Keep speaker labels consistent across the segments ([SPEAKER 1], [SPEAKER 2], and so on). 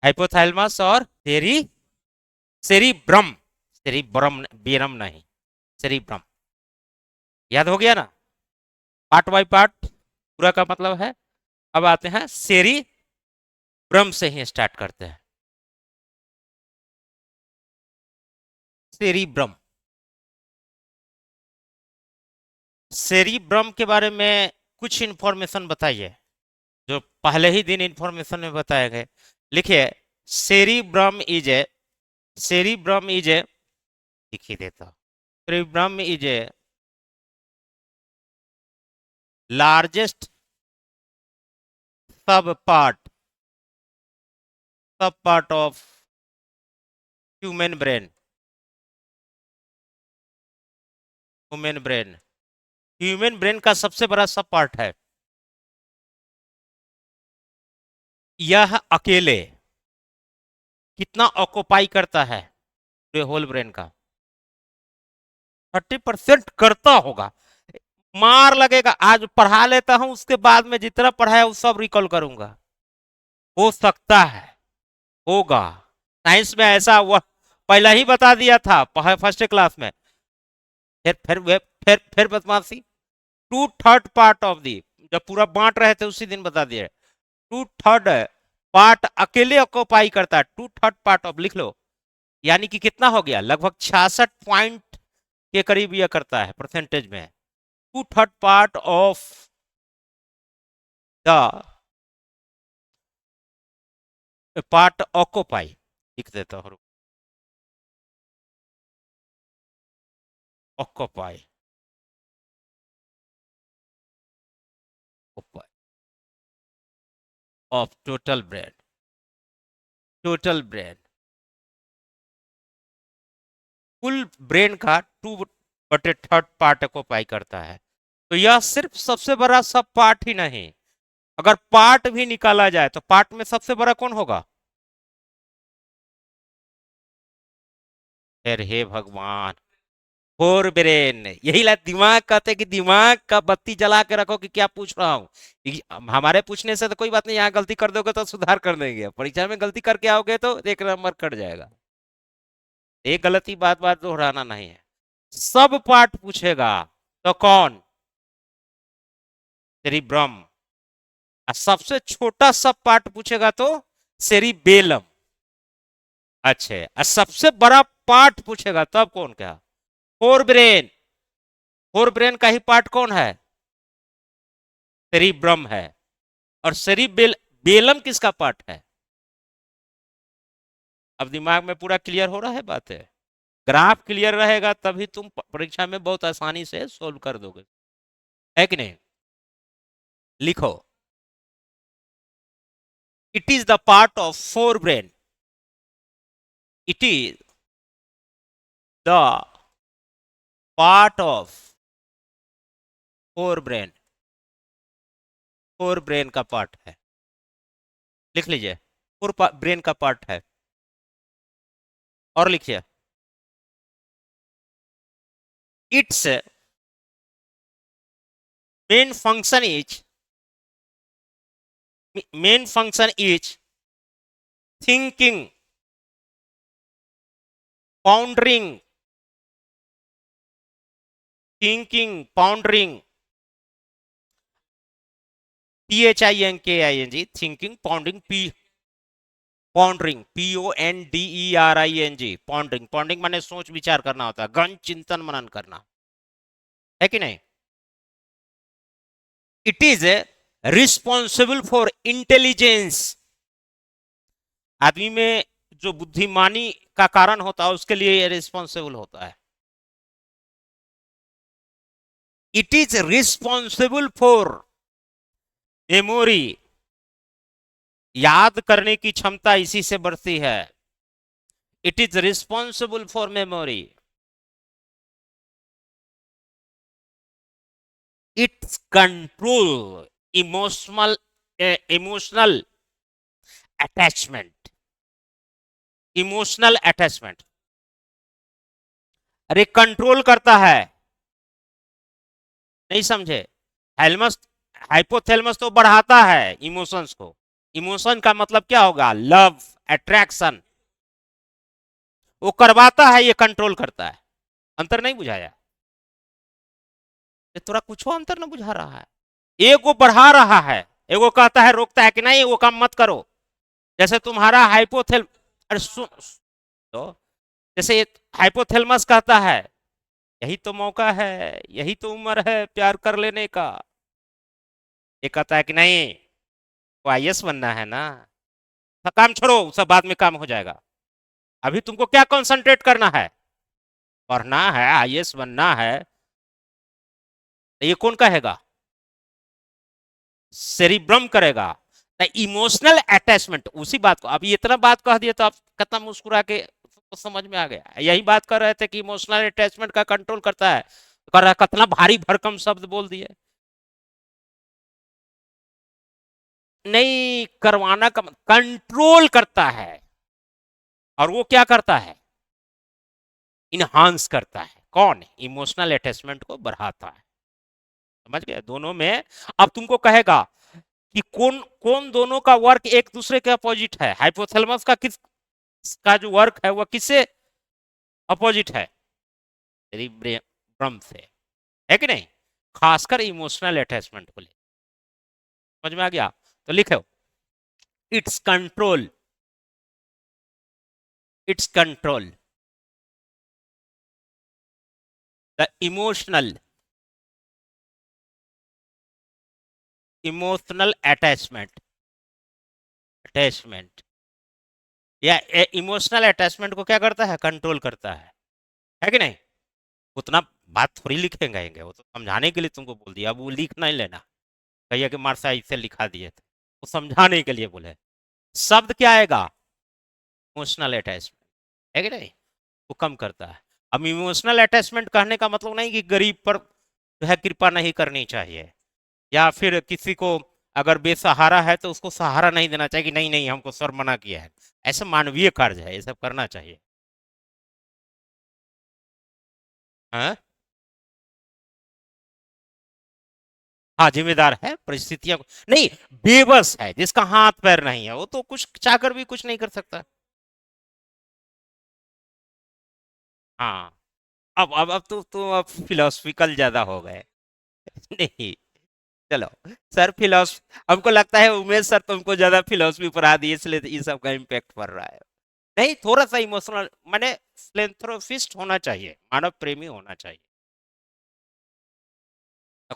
[SPEAKER 1] Hypothalamus और cerebrum. Cerebrum बेरम नहीं, cerebrum. याद हो गया ना, पार्ट बाय पार्ट पूरा का मतलब है। अब आते हैं सेरिब्रम से ही स्टार्ट करते हैं। सेरिब्रम, सेरिब्रम के बारे में कुछ इंफॉर्मेशन बताइए, जो पहले ही दिन इंफॉर्मेशन में बताए गए। लिखिए, cerebrum is a, cerebrum is a, लिख ही देता हूं। सेरिब्रम इज ए लार्जेस्ट सब part, sub part of human brain, human brain, human brain का सबसे बड़ा सब पार्ट है। यह अकेले कितना ऑक्युपाई करता है पूरे होल ब्रेन का? 30% करता होगा। मार लगेगा, आज पढ़ा लेता हूं, उसके बाद में जितना पढ़ाया वो सब रिकॉल करूंगा। हो सकता है, होगा। साइंस में ऐसा हुआ, पहला ही बता दिया था फर्स्ट क्लास में। फिर बदमाशी। 2/3 पार्ट ऑफ दी, जब पूरा बांट रहे थे उसी दिन बता दिया। 2/3 पार्ट अकेले ऑक्युपाई करता है, 2/3 पार्ट ऑफ, लिख लो। यानी कि कितना हो गया, लगभग 66 पॉइंट के करीब यह करता है परसेंटेज में। 2/3 part of the part occupy, लिख देता हूं, occupy, of total brain, total brain, कुल ब्रेन का 2/3 पार्ट ऑक्युपाई करता है। तो यह सिर्फ सबसे बड़ा सब पार्ट ही नहीं, अगर पार्ट भी निकाला जाए तो पार्ट में सबसे बड़ा कौन होगा? फिर हे भगवान, फोर ब्रेन। यही ला दिमाग कहते कि दिमाग का बत्ती जला के रखो कि क्या पूछ रहा हूँ। हमारे पूछने से तो कोई बात नहीं, यहाँ गलती कर दोगे तो सुधार कर देंगे, परीक्षा में गलती करके आओगे तो एक नंबर कट जाएगा। एक गलती बात बात दोहराना नहीं है। सब पार्ट पूछेगा तो कौन? सेरिब्रम। सबसे छोटा सब पार्ट पूछेगा तो सेरिबेलम। अच्छे, सबसे बड़ा पार्ट पूछेगा तब कौन? क्या? Fore brain. फोर ब्रेन का ही पार्ट कौन है? सेरिब्रम है। और सेरिबेल बेलम किसका पार्ट है? अब दिमाग में पूरा क्लियर हो रहा है बात है? ग्राफ क्लियर रहेगा तभी तुम परीक्षा में बहुत आसानी से सोल्व कर दोगे, है कि नहीं? लिखो, it is the part of fore brain, it is the part of fore brain, fore brain का पार्ट है। लिख लीजिए, फोर ब्रेन का पार्ट है। और लिखिए, it's main function is, main function is thinking, pondering, thinking, pondering, THINKING, thinking, pondering, pondering, PONDERING, pondering. Pondering माने सोच विचार करना होता है, गहन चिंतन मनन करना, है कि नहीं? It is responsible for intelligence, आदमी में जो बुद्धिमानी का कारण होता है उसके लिए रिस्पॉन्सिबल होता है। It is responsible for memory, याद करने की क्षमता इसी से बढ़ती है। It is responsible for memory, it's control emotional, emotional attachment, emotional attachment. अरे कंट्रोल करता है, नहीं समझे? थैलमस, हाइपोथैलेमस तो बढ़ाता है इमोशंस को, इमोशन का मतलब क्या होगा? Love, attraction. वो करवाता है, ये कंट्रोल करता है। अंतर नहीं बुझाया? ये थोड़ा कुछ अंतर ना बुझा रहा है? एक वो बढ़ा रहा है, एगो कहता है, रोकता है कि नहीं वो काम मत करो। जैसे तुम्हारा हाइपोथेल, अरे सुन तो, जैसे हाइपोथैलेमस कहता है यही तो मौका है, यही तो उम्र है प्यार कर लेने का। ये कहता है कि नहीं, वो आईएएस बनना है ना, सब काम छोड़ो, सब बाद में काम हो जाएगा। अभी तुमको क्या कंसंट्रेट करना है? पढ़ना है, आईएएस बनना है। तो ये कौन कहेगा? सेरिब्रम करेगा। इमोशनल अटैचमेंट, उसी बात को अभी इतना बात कह दिया तो आप कितना मुस्कुरा के तो समझ में आ गया। यही बात कर रहे थे कि इमोशनल अटैचमेंट का कंट्रोल करता है। कर रहा, कितना भारी भरकम शब्द बोल दिए। नहीं, करवाना का कंट्रोल करता है। और वो क्या करता है? इनहांस करता है। कौन? इमोशनल अटैचमेंट को बढ़ाता है। समझ गए दोनों में? अब तुमको कहेगा कि कौन कौन दोनों का वर्क एक दूसरे के अपोजिट है? हाइपोथैलेमस का किस का जो वर्क है वह किससे अपोजिट है? सेरिब्रम से, है कि नहीं? खासकर इमोशनल अटैचमेंट को ले। समझ में आ गया? तो लिखो, it's control, it's control the emotional attachment, attachment या इमोशनल अटैचमेंट को क्या करता है? कंट्रोल करता है कि नहीं? उतना बात थोड़ी लिखेंगे, वो तो समझाने के लिए तुमको बोल दिया। अब वो लिख नहीं लेना, कहिए कि मार्सा इसे लिखा दिए थे, वो समझाने के लिए बोले। शब्द क्या आएगा? इमोशनल अटैचमेंट, है कि नहीं? वो कम करता है। अब इमोशनल अटैचमेंट कहने का मतलब नहीं कि गरीब पर जो है कृपा नहीं करनी चाहिए, या फिर किसी को अगर बेसहारा है तो उसको सहारा नहीं देना चाहिए कि नहीं नहीं हमको सर मना किया है। ऐसा मानवीय कार्य है, ये सब करना चाहिए। हाँ, हाँ जिम्मेदार है परिस्थितियों को, नहीं, बेबस है जिसका हाथ पैर नहीं है, वो तो कुछ चाहकर भी कुछ नहीं कर सकता। हाँ, अब तो अब फिलोसफिकल ज्यादा हो गए। नहीं, चलो सर फिलोसफी, हमको लगता है उमेश सर तुमको ज्यादा फिलोसफी पढ़ा दी इसलिए तो ये सब का इम्पैक्ट पड़ रहा है। नहीं, थोड़ा सा इमोशनल माने फिलेंथ्रोपिस्ट होना चाहिए, मानव प्रेमी होना चाहिए।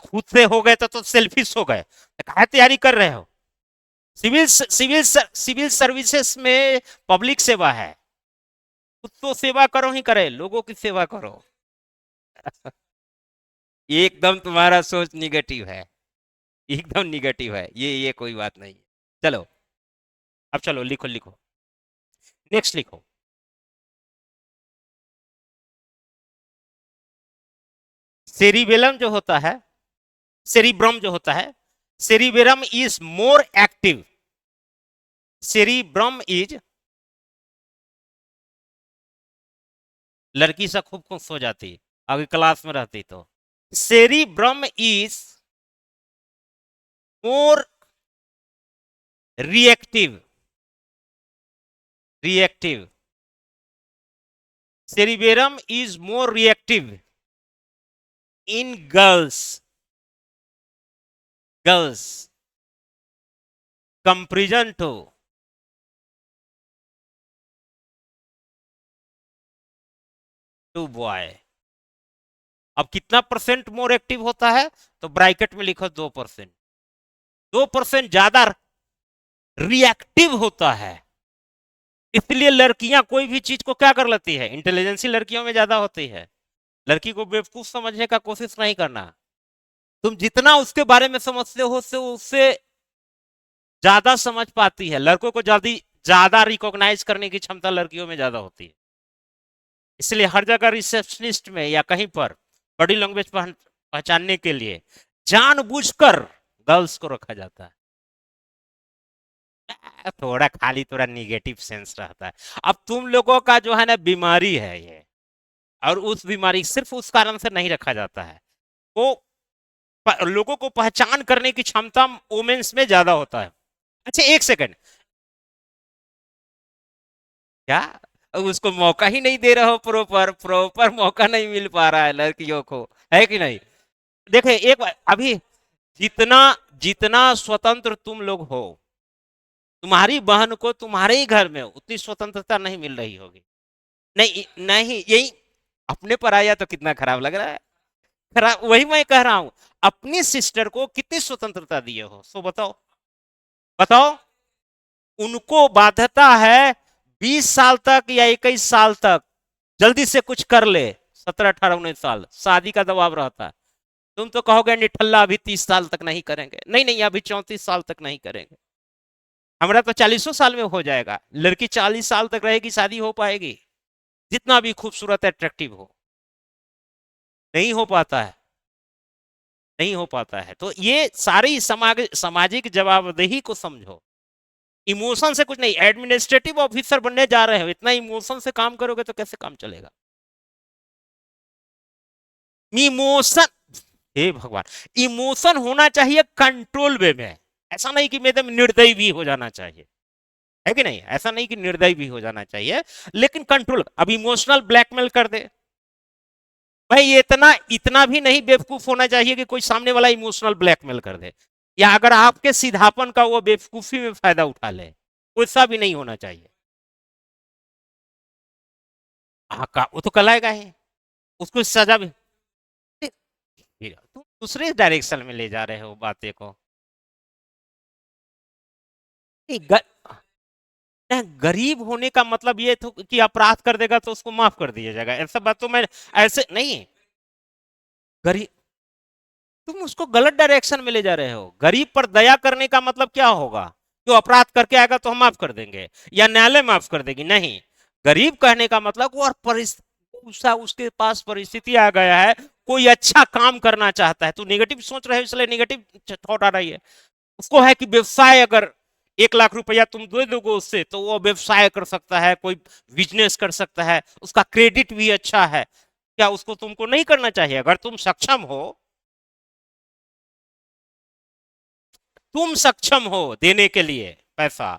[SPEAKER 1] खुद से हो गए तो सेल्फिश हो गए, तो काहे तैयारी कर रहे हो? सिविल सर्विसेज में पब्लिक सेवा है। खुद तो सेवा करो ही करे, लोगों की सेवा करो। एकदम तुम्हारा सोच निगेटिव है, एकदम निगेटिव है ये कोई बात नहीं। चलो, अब चलो लिखो लिखो, नेक्स्ट लिखो। सेरिबेलम जो होता है, सेरिब्रम जो होता है, cerebrum is more active, cerebrum is, लड़की से खूब खुश हो जाती अगर क्लास में रहती तो। Cerebrum is more reactive, reactive, cerebrum is more reactive in girls, girls comparison to boy. अब कितना परसेंट मोर एक्टिव होता है? तो ब्रैकेट में लिखो 2%, 2% ज्यादा रिएक्टिव होता है। इसलिए लड़कियां कोई भी चीज को क्या कर लेती है? इंटेलिजेंसी लड़कियों में ज्यादा होती है। लड़की को बेवकूफ समझने का कोशिश नहीं करना। तुम जितना उसके बारे में समझते हो उससे उससे ज्यादा समझ पाती है। लड़कों को जल्दी ज्यादा रिकॉग्नाइज करने की क्षमता लड़कियों में ज्यादा होती है। इसलिए हर जगह रिसेप्शनिस्ट में या कहीं पर बॉडी लैंग्वेज पहचानने के लिए जानबूझकर गर्ल्स को रखा जाता है। थोड़ा खाली थोड़ा निगेटिव सेंस रहता है। अब तुम लोगों का जो है ना बीमारी है ये, और उस बीमारी सिर्फ उस कारण से नहीं रखा जाता है। वो लोगों को पहचान करने की क्षमता वुमेन्स में ज्यादा होता है। अच्छा एक सेकंड, क्या उसको मौका ही नहीं दे रहे हो, प्रॉपर प्रॉपर मौका नहीं मिल पा रहा है लड़कियों को, है कि नहीं? देखे एक बार अभी, जितना जितना स्वतंत्र तुम लोग हो, तुम्हारी बहन को तुम्हारे ही घर में उतनी स्वतंत्रता नहीं मिल रही होगी। नहीं नहीं, यही अपने पर आया तो कितना खराब लग रहा है। खराब, वही मैं कह रहा हूं, अपनी सिस्टर को कितनी स्वतंत्रता दिए हो, सो बताओ। बताओ, उनको बाध्यता है 20 साल तक या 21 साल तक जल्दी से कुछ कर ले, 17 18 19 साल शादी का दबाव रहता है। तुम तो कहोगे निठल्ला अभी 30 साल तक नहीं करेंगे, नहीं नहीं अभी 34 साल तक नहीं करेंगे। हमारा तो 40 साल में हो जाएगा, लड़की 40 साल तक रहेगी, शादी हो पाएगी, जितना भी खूबसूरत अट्रैक्टिव हो, नहीं हो पाता है। नहीं हो पाता है, तो ये सारी सामाजिक जवाबदेही को समझो। इमोशन से कुछ नहीं, एडमिनिस्ट्रेटिव ऑफिसर बनने जा रहे हो, इतना इमोशन से काम करोगे तो कैसे काम चलेगा? इमोशन, हे भगवान, इमोशन होना चाहिए कंट्रोल वे में। ऐसा नहीं कि मैं एकदम निर्दयी भी हो जाना चाहिए, है कि नहीं? ऐसा नहीं कि निर्दयी भी हो जाना चाहिए, लेकिन कंट्रोल। अब इमोशनल ब्लैकमेल कर दे भाई, इतना इतना भी नहीं बेवकूफ होना चाहिए कि कोई सामने वाला इमोशनल ब्लैकमेल कर दे, या अगर आपके सीधापन का वो बेवकूफी में फायदा उठा ले, वैसा भी नहीं होना चाहिए। हाँ का वो तो कलाएगा ही, उसको सजा भी। तुम दूसरे डायरेक्शन में ले जा रहे हो बातें को। नहीं, नहीं, गरीब होने का मतलब ये तो कि अपराध कर देगा तो उसको माफ कर दिया जाएगा, ऐसा बात तो मैं, ऐसे नहीं। गरीब, तुम उसको गलत डायरेक्शन में ले जा रहे हो। गरीब पर दया करने का मतलब क्या होगा? जो अपराध करके आएगा तो हम माफ कर देंगे, या न्यायालय माफ कर देगी? नहीं। गरीब कहने का मतलब वो, और उसके पास परिस्थिति आ गया है, कोई अच्छा काम करना चाहता है, तो नेगेटिव सोच रहे हो इसलिए नेगेटिव थॉट आ रही है। उसको है कि व्यवसाय, अगर 1 लाख रुपया तुम दे दोगे उससे तो वो व्यवसाय कर सकता है, कोई बिजनेस कर सकता है, उसका क्रेडिट भी अच्छा है। क्या उसको तुमको नहीं करना चाहिए? अगर तुम सक्षम हो, तुम सक्षम हो देने के लिए पैसा,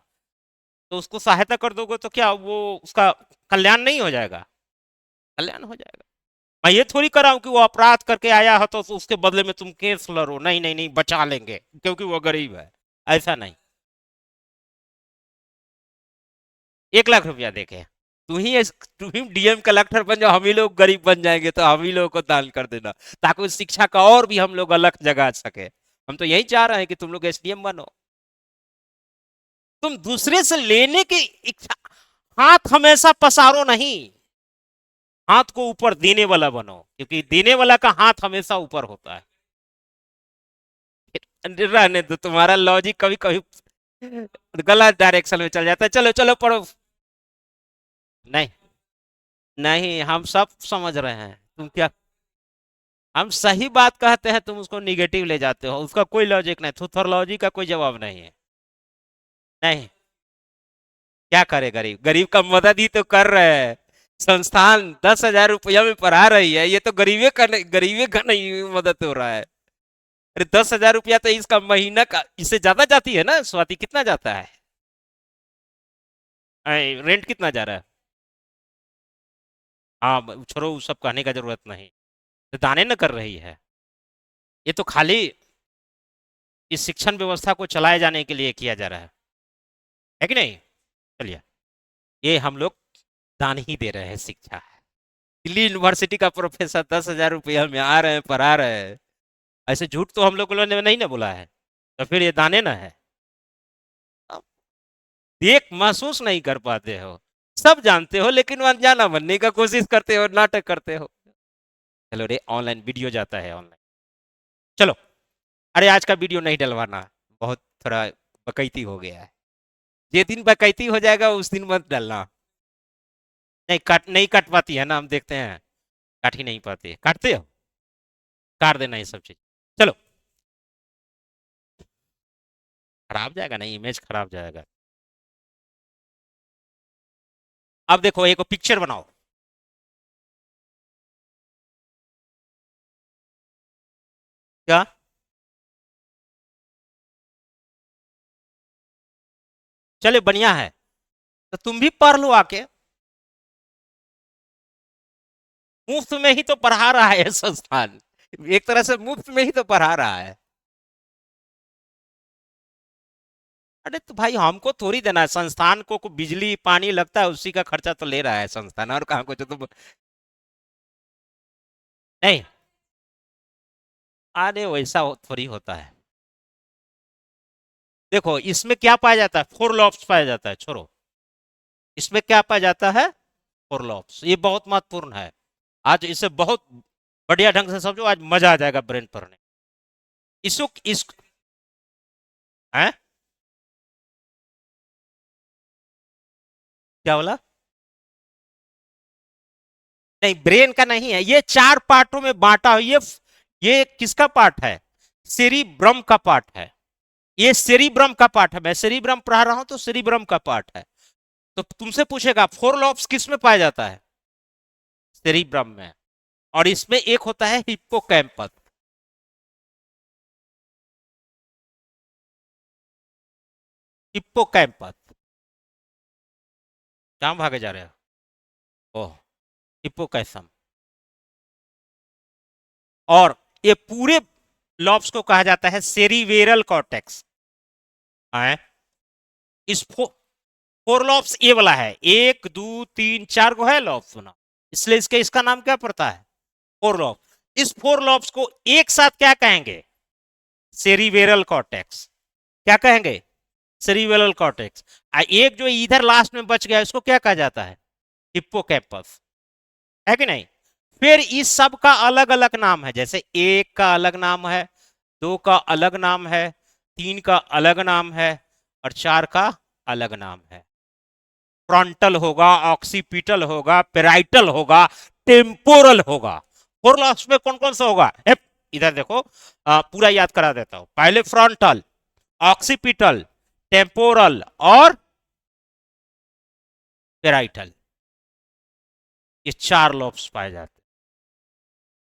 [SPEAKER 1] तो उसको सहायता कर दोगे तो क्या वो, उसका कल्याण नहीं हो जाएगा? कल्याण हो जाएगा। मैं ये थोड़ी कर रहा हूं कि वो अपराध करके आया है तो उसके बदले में तुम केस लड़ो, नहीं नहीं नहीं, बचा लेंगे क्योंकि वो गरीब है, ऐसा नहीं। 1 लाख रुपया देखे, तुम ही डीएम कलेक्टर बन जाओ, हम ही लोग गरीब बन जाएंगे तो हम ही लोगों को दान कर देना, ताकि उस शिक्षा का और भी हम लोग अलग जगा सके। हम तो यही चाह रहे हैं कि तुम लोग एसडीएम बनो। तुम दूसरे से लेने की इच्छा, हाथ हमेशा पसारो नहीं, हाथ को ऊपर देने वाला बनो, क्योंकि देने वाला का हाथ हमेशा ऊपर होता है। रहने दो, तुम्हारा लॉजिक कभी कभी गलत डायरेक्शन में चल जाता है। चलो चलो पढ़ो। नहीं नहीं, हम सब समझ रहे हैं तुम क्या, हम सही बात कहते हैं, तुम उसको निगेटिव ले जाते हो, उसका कोई लॉजिक नहीं, थुथोलॉजी का कोई जवाब नहीं है। नहीं, क्या करे गरीब, गरीब का मदद ही तो कर रहे हैं। संस्थान 10,000 रुपया में पढ़ा रही है, ये तो गरीबे का नहीं मदद हो रहा है। अरे 10,000 रुपया तो इसका महीना का, इससे ज्यादा जाती है ना स्वाति, कितना जाता है? रेंट कितना जा रहा है? हाँ छोड़ो, वो सब कहने का जरूरत नहीं। तो दाने न कर रही है, ये तो खाली इस शिक्षण व्यवस्था को चलाए जाने के लिए किया जा रहा है कि नहीं? चलिए, ये हम लोग दान ही दे रहे हैं शिक्षा। दिल्ली यूनिवर्सिटी का प्रोफेसर 10,000 रुपया में आ रहे हैं, पढ़ा रहे हैं, ऐसे झूठ तो हम लोग ने नहीं ना बोला है, तो फिर ये दाने ना है? अब देख महसूस नहीं कर पाते हो, सब जानते हो लेकिन अनजाना बनने का कोशिश करते हो, नाटक करते हो। चलो रे, ऑनलाइन वीडियो जाता है ऑनलाइन। चलो, अरे आज का वीडियो नहीं डलवाना, बहुत थोड़ा बकैती हो गया है। जे दिन बकैती हो जाएगा उस दिन मत डलना। नहीं कट पाती है ना, हम देखते हैं, काट ही नहीं पाती, काटते हो? काट देना ये सब चीज। चलो, खराब जाएगा नहीं, इमेज खराब जाएगा। अब देखो, एक पिक्चर बनाओ। क्या? चले बढ़िया है, तो तुम भी पढ़ लो आके। मुफ्त में ही तो पढ़ा रहा है ये संस्थान, एक तरह से मुफ्त में ही तो पढ़ा रहा है। अरे तो भाई हमको थोड़ी देना है, संस्थान को बिजली पानी लगता है उसी का खर्चा तो ले रहा है संस्थान, और कहाँ कुछ तो नहीं। अरे वैसा थोड़ी होता है। देखो इसमें क्या पाया जाता है, फोर लॉब्स पाया जाता है, छोड़ो। इसमें क्या पाया जाता है, फोर लॉब्स, ये बहुत महत्वपूर्ण है। आज इसे बहुत बढ़िया ढंग से समझो, आज मजा आ जाएगा ब्रेन पढ़ने। इसको इस है, क्या बोला? नहीं ब्रेन का नहीं है, ये चार पार्टों में बांटा हुआ, ये किसका पार्ट है, सेरिब्रम का पार्ट है। ये सेरिब्रम का पार्ट है, मैं सेरिब्रम पढ़ा रहा हूं तो सेरिब्रम का पार्ट है। तो तुमसे पूछेगा फोर लॉब्स किस में पाया जाता है, सेरिब्रम में। और इसमें एक होता है हिप्पोकैम्पस। हिप्पोकैम्पस, कहां भागे जा रहे हो, ओह, हिप्पोकैम्पस। और ये पूरे लॉब्स को कहा जाता है सेरिवेरल कॉर्टेक्स। है, इस फोर लॉब्स ये वाला है, एक दो तीन चार को है लॉब्स सुना, इसलिए इसका नाम क्या पड़ता है, फोर लॉब्स। इस फोर लॉब्स को एक साथ क्या कहेंगे, सेरिवेरल कॉर्टेक्स। क्या कहेंगे, सेरिवेरल कॉर्टेक्स। एक जो इधर लास्ट में बच गया उसको क्या कहा जाता है, हिप्पोकैम्पस, है कि नहीं। फिर इस सब का अलग अलग नाम है, जैसे एक का अलग नाम है, दो का अलग नाम है, तीन का अलग नाम है, और चार का अलग नाम है। फ्रंटल होगा, ऑक्सीपिटल होगा, पेराइटल होगा, टेम्पोरल होगा। फोर लॉब्स में कौन कौन सा होगा, इधर देखो, पूरा याद करा देता हूं। पहले फ्रंटल, ऑक्सीपिटल, टेम्पोरल और पेराइटल, ये चार लॉब्स पाए जाते हैं।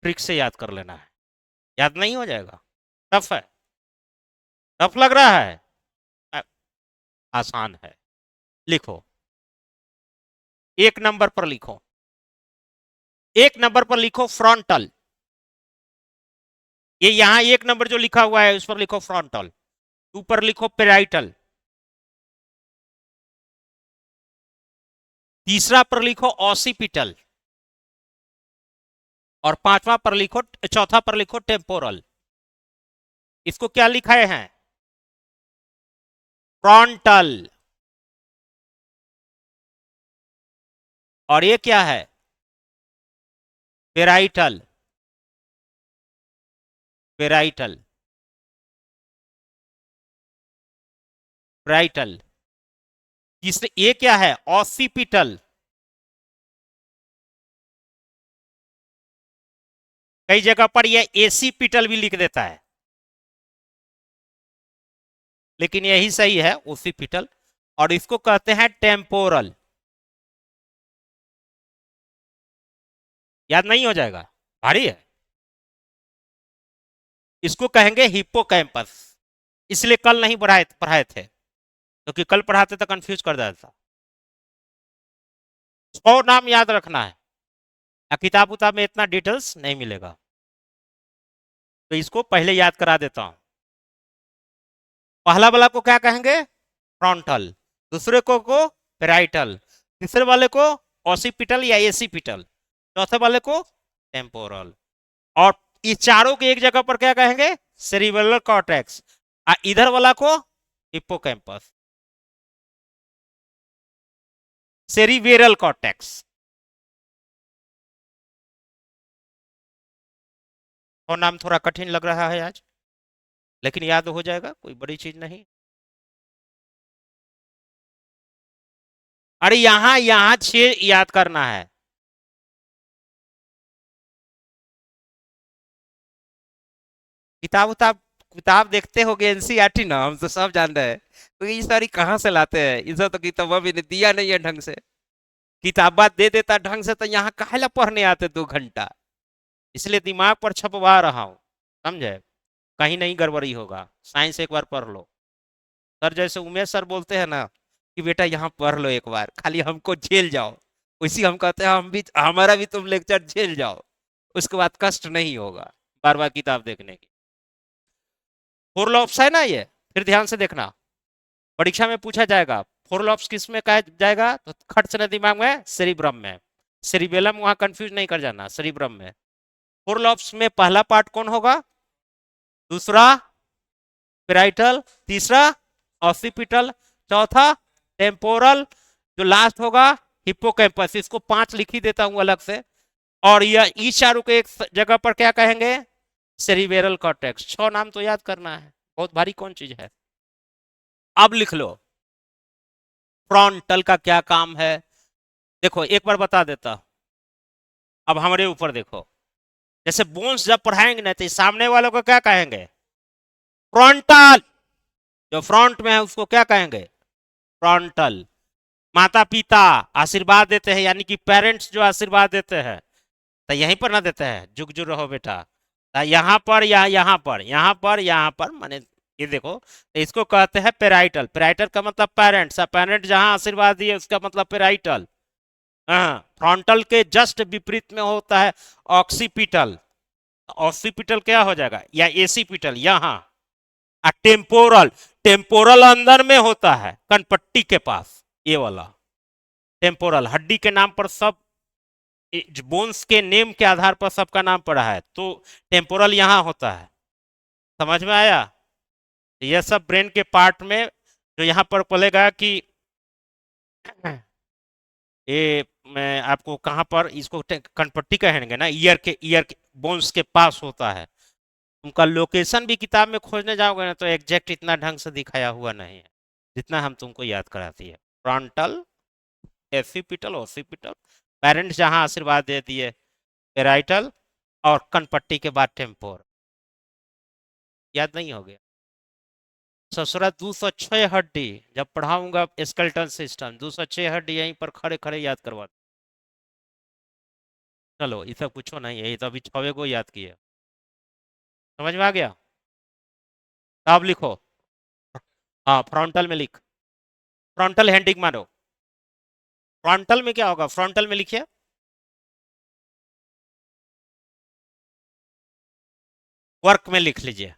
[SPEAKER 1] ट्रिक से याद कर लेना है, याद नहीं हो जाएगा, टफ है, टफ लग रहा है, आ- आसान है। लिखो, एक नंबर पर लिखो, एक नंबर पर लिखो फ्रंटल। ये यहां एक नंबर जो लिखा हुआ है उस पर लिखो फ्रंटल। ऊपर लिखो पेराइटल। तीसरा पर लिखो ऑसिपिटल। और पांचवा पर लिखो, चौथा पर लिखो टेम्पोरल। इसको क्या लिखाए हैं, फ्रंटल। और ये क्या है, पेराइटल, पेराइटल, पेराइटल। तीसरे ये क्या है, ऑसिपिटल। कई जगह पर ये एसीपिटल भी लिख देता है, लेकिन यही सही है, ओसिपिटल। और इसको कहते हैं टेम्पोरल। याद नहीं हो जाएगा, भारी है। इसको कहेंगे हिप्पोकैम्पस। इसलिए कल नहीं पढ़ाए पढ़ाए थे, क्योंकि कल पढ़ाते तो कंफ्यूज कर देता। 100 नाम याद रखना है, किताब उताब में इतना डिटेल्स नहीं मिलेगा, तो इसको पहले याद करा देता हूं। पहला वाला को क्या कहेंगे, फ्रंटल। दूसरे को पेराइटल। तीसरे वाले को ऑसिपिटल या एसिपिटल। चौथे वाले को टेम्पोरल। और ये चारों के एक जगह पर क्या कहेंगे, सेरिबेलर कॉर्टेक्स। इधर वाला को हिप्पोकैम्पस, सेरिबेरल कॉर्टेक्स। और नाम थोड़ा कठिन लग रहा है आज, लेकिन याद हो जाएगा, कोई बड़ी चीज नहीं। अरे यहां यहां 6 याद करना है। किताब उताब, किताब देखते हो एनसीईआरटी ना, हम तो सब जान रहे हैं, तो ये सारी कहाँ से लाते हैं, इसे तो किताबा भी नहीं दिया, नहीं है ढंग से। किताबा दे देता ढंग से तो यहाँ काहे पढ़ने आते 2 घंटा। इसलिए दिमाग पर छपवा रहा हूँ, समझे, कहीं नहीं गड़बड़ी होगा। साइंस एक बार पढ़ लो। सर जैसे उमेश सर बोलते हैं ना, कि बेटा यहाँ पढ़ लो एक बार, खाली हमको झेल जाओ। उसी हम कहते हैं हम भी, हमारा भी तुम लेक्चर झेल जाओ, उसके बाद कष्ट नहीं होगा बार बार किताब देखने की। फोर लॉफ्स है ना ये, फिर ध्यान से देखना, परीक्षा में पूछा जाएगा फोर लॉफ्स किस में कहा जाएगा, तो खट से दिमाग में सेरिब्रम में, सेरिबेलम वहां कंफ्यूज नहीं कर जाना, सेरिब्रम में। फोर लॉफ्स में पहला पार्ट कौन होगा, दूसरा पेराइटल, तीसरा ऑसिपिटल, चौथा टेम्पोरल, जो लास्ट होगा हिप्पोकैम्पस। इसको 5 लिख ही देता हूं अलग से। और यह ई चारों के एक जगह पर क्या कहेंगे, सेरिबेरल कॉर्टेक्स। 6 नाम तो याद करना है, बहुत भारी कौन चीज है। अब लिख लो फ्रंटल का क्या काम है। देखो एक बार बता देता, अब हमारे ऊपर देखो, जैसे बोन्स जब पढ़ाएंगे ना तो सामने वालों को क्या कहेंगे, फ्रंटल। जो फ्रंट में है उसको क्या कहेंगे, फ्रंटल। माता पिता आशीर्वाद देते हैं, यानी कि पेरेंट्स जो आशीर्वाद देते हैं, तो यहीं पर ना देते हैं, जुग जुग रहो बेटा, तो यहाँ पर या यहाँ पर, यहाँ पर, यहाँ पर, माने ये देखो, तो इसको कहते हैं पेराइटल। पेराइटल का मतलब पेरेंट्स, पेरेंट जहां आशीर्वाद दिए उसका मतलब पेराइटल। हाँ, फ्रंटल के जस्ट विपरीत में होता है ऑक्सीपिटल। ऑक्सीपिटल क्या हो जाएगा, या एसीपिटल यहाँ। टेम्पोरल, टेम्पोरल अंदर में होता है कनपट्टी के पास, ये वाला टेम्पोरल। हड्डी के नाम पर सब, बोन्स के नेम के आधार पर सबका नाम पड़ा है, तो टेम्पोरल यहाँ होता है। समझ में आया, यह सब ब्रेन के पार्ट में, जो यहाँ पर बोलेगा कि ये मैं आपको कहाँ पर इसको कनपट्टी कहेंगे ना, ईयर के बोन्स के पास होता है। उनका लोकेशन भी किताब में खोजने जाओगे ना तो एग्जैक्ट इतना ढंग से दिखाया हुआ नहीं है जितना हम तुमको याद कराती है। फ्रंटल, एसिपिटल, ओसिपिटल, पेरेंट्स जहां आशीर्वाद दे दिए, पेराइटल, और कनपट्टी के बाद टेम्पोर। याद नहीं हो गया, ससुरा 206 हड्डी, जब पढ़ाऊंगा स्केलेटल सिस्टम 206 हड्डी यहीं पर खड़े खड़े याद करवा। चलो ये सब कुछ नहीं है, ये तो अभी 6 को याद किए। समझ में आ गया, अब लिखो। हाँ फ्रंटल में लिख, फ्रंटल हैंडिंग मारो। फ्रंटल में क्या होगा, फ्रंटल में लिखिए, वर्क में लिख लीजिए,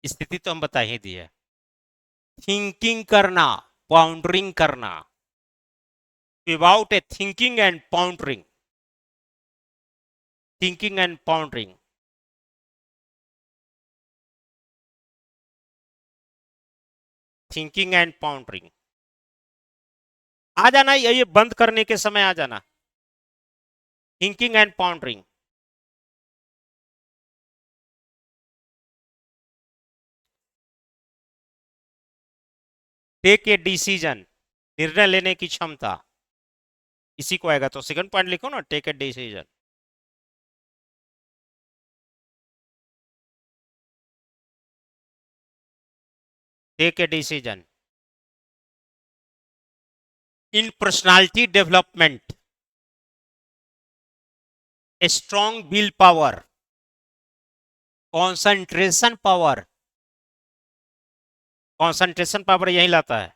[SPEAKER 1] स्थिति तो हम बता ही दी है। थिंकिंग करना, पाउंडरिंग करना, without a thinking and pondering, thinking and pondering, thinking and pondering. आ जाना, ये बंद करने के समय आ जाना, thinking and pondering. Take a decision, निर्णय लेने की क्षमता, इसी को आएगा, तो सेकंड पॉइंट लिखो ना, take a decision. Take a decision in personality development, strong will power, concentration power, concentration power यही लाता है,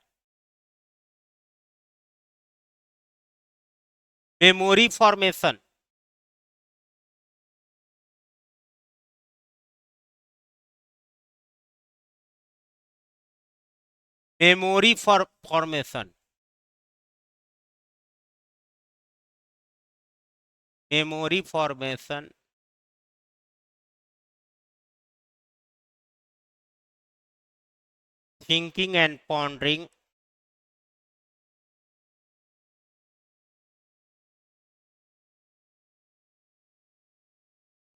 [SPEAKER 1] memory formation, memory formation, memory formation, thinking and pondering,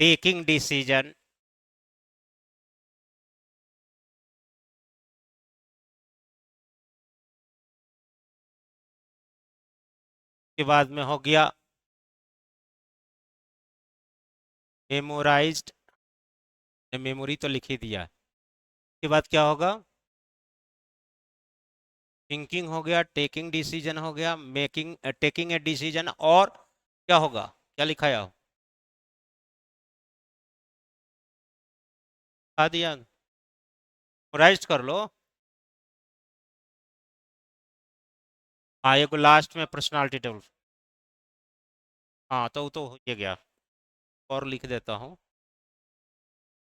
[SPEAKER 1] taking decision, के बाद में हो गया मेमोराइज्ड, मेमोरी तो लिख ही दिया, के बाद क्या होगा, थिंकिंग हो गया, टेकिंग डिसीजन हो गया, मेकिंग टेकिंग ए डिसीजन, और क्या होगा, क्या लिखाया हो, आ दिया, मेमोराइज कर लो। हाँ ये को लास्ट में पर्सनालिटी डेवलप। हाँ तो वो तो हो ही गया। और लिख देता हूँ,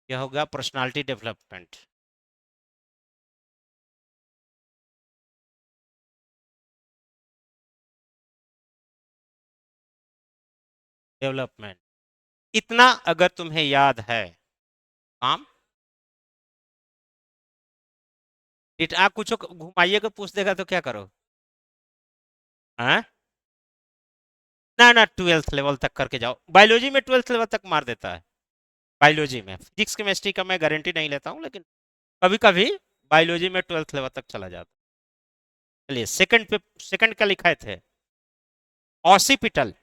[SPEAKER 1] यह हो गया पर्सनालिटी डेवलपमेंट। डेवलपमेंट, इतना अगर तुम्हें याद है काम। आप कुछ घुमाइए के पूछ देगा तो क्या करो? हाँ, ना ना, ट्वेल्थ लेवल तक करके जाओ। बायोलॉजी में ट्वेल्थ लेवल तक मार देता है। बायोलॉजी में, फिजिक्स केमिस्ट्री का मैं गारंटी नहीं लेता हूँ, लेकिन कभी कभी बायोलॉजी में ट्वेल्थ लेवल तक चला जाता। चलिए सेकंड पे, सेकंड का लिखा थे ऑसिपिटल।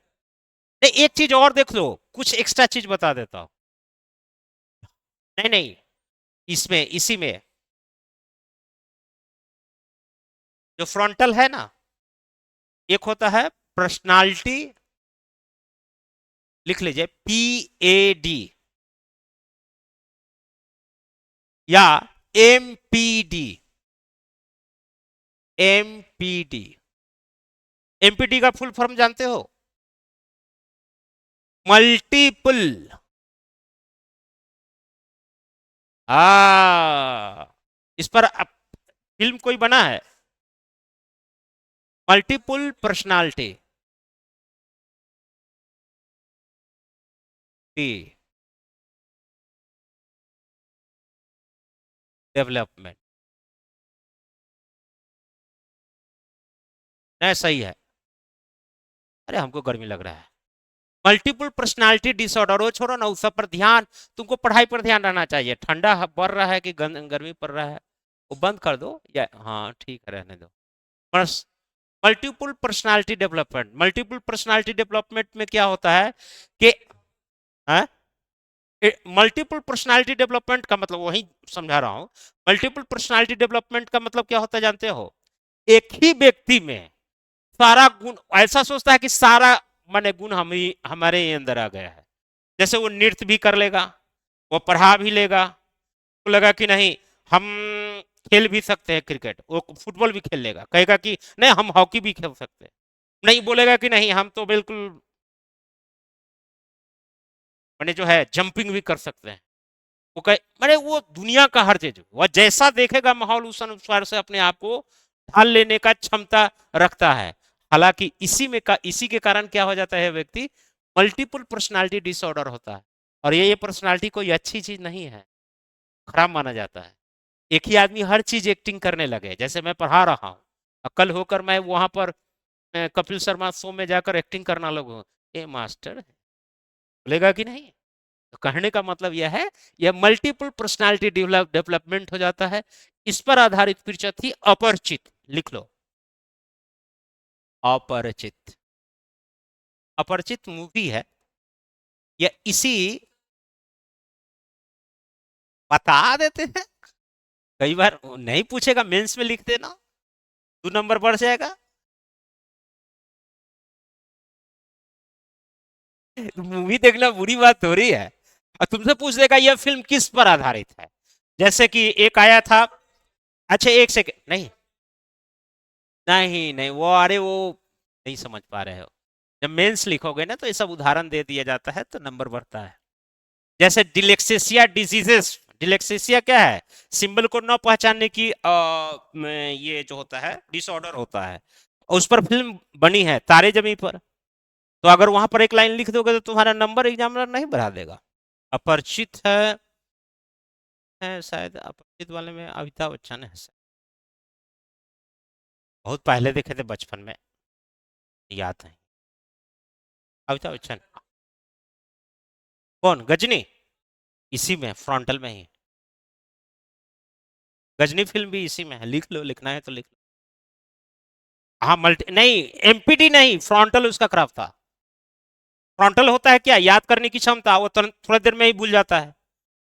[SPEAKER 1] नहीं, एक चीज और देख लो, कुछ एक्स्ट्रा चीज बता देता हूँ। नहीं नहीं, इसमें इसी में जो फ्रंटल है ना, एक होता है पर्सनालिटी, लिख लीजिए PAD, या MPD। MPD, MPD का फुल फॉर्म जानते हो? मल्टीपल, इस पर फिल्म कोई बना है, मल्टीपल पर्सनालिटी डेवलपमेंट। नहीं सही है। अरे हमको गर्मी लग रहा है। मल्टीपल पर्सनालिटी डिसऑर्डर, वो छोड़ो ना, उस सब पर ध्यान, तुमको पढ़ाई पर ध्यान रहना चाहिए। ठंडा बढ़ रहा है कि गर्मी पड़ रहा है, वो बंद कर दो या हाँ ठीक है रहने दो। Multiple personality development, multiple personality development में क्या होता है कि मल्टीपल पर्सनालिटी डेवलपमेंट का मतलब वही समझा रहा हूं। मल्टीपल पर्सनालिटी डेवलपमेंट का मतलब क्या होता है जानते हो? एक ही व्यक्ति में सारा गुण, ऐसा सोचता है कि सारा माने गुण हम ही हमारे ही अंदर आ गया है। जैसे वो नृत्य भी कर लेगा, वो पढ़ा भी लेगा, तो लगा कि नहीं हम खेल भी सकते हैं क्रिकेट, वो फुटबॉल भी खेल लेगा, कहेगा कि नहीं हम हॉकी भी खेल सकते हैं, नहीं बोलेगा कि नहीं हम तो बिल्कुल मैंने जो है जंपिंग भी कर सकते हैं। वो कहे मैंने वो दुनिया का हर चीज वह जैसा देखेगा माहौल उस अनुसार से अपने आप को ढाल लेने का क्षमता रखता है। हालांकि इसी के कारण क्या हो जाता है, व्यक्ति मल्टीपल पर्सनालिटी डिसऑर्डर होता है। और ये पर्सनालिटी कोई अच्छी चीज नहीं है, खराब माना जाता है। एक ही आदमी हर चीज एक्टिंग करने लगे, जैसे मैं पढ़ा रहा हूँ, कल होकर मैं वहां पर कपिल शर्मा शो में जाकर एक्टिंग करना लगू, ए मास्टर बोलेगा कि नहीं? तो कहने का मतलब यह है, यह मल्टीपल पर्सनालिटी डेवलपमेंट हो जाता है। इस पर आधारित पिक्चर थी अपरिचित, लिख लो अपरिचित। अपरिचित मूवी है, या इसी, बता देते हैं, कई बार नहीं पूछेगा मेंस में लिख देना, 2 नंबर बढ़ जाएगा। मूवी देखना बुरी बात हो रही है, और तुमसे पूछ देगा यह फिल्म किस पर आधारित है। जैसे कि एक आया था, अच्छा एक सेकंड, नहीं नहीं नहीं, वो अरे वो नहीं समझ पा रहे हो। जब मेंस लिखोगे ना तो ये सब उदाहरण दे दिया जाता है तो नंबर बढ़ता है। जैसे डिलेक्सेसिया डिजीजेस, डिलेक्सेसिया क्या है? सिंबल को न पहचानने की ये जो होता है डिसऑर्डर होता है। उस पर फिल्म बनी है तारे जमी पर, तो अगर वहां पर एक लाइन लिख दोगे तो तुम्हारा नंबर एग्जामिनर नहीं बढ़ा देगा। अपरिचित है शायद, अपरिचित वाले में अमिताभ बच्चन है शायद। बहुत पहले देखे थे बचपन में, याद है। अमिताभ बच्चन, कौन गजनी? इसी में फ्रंटल में ही, गजनी फिल्म भी इसी में है, लिख लो, लिखना है तो लिख लो। हाँ मल्टी नहीं, MPD नहीं, फ्रंटल उसका खराब था। फ्रंटल होता है क्या, याद करने की क्षमता, वो थोड़ी देर में ही भूल जाता है।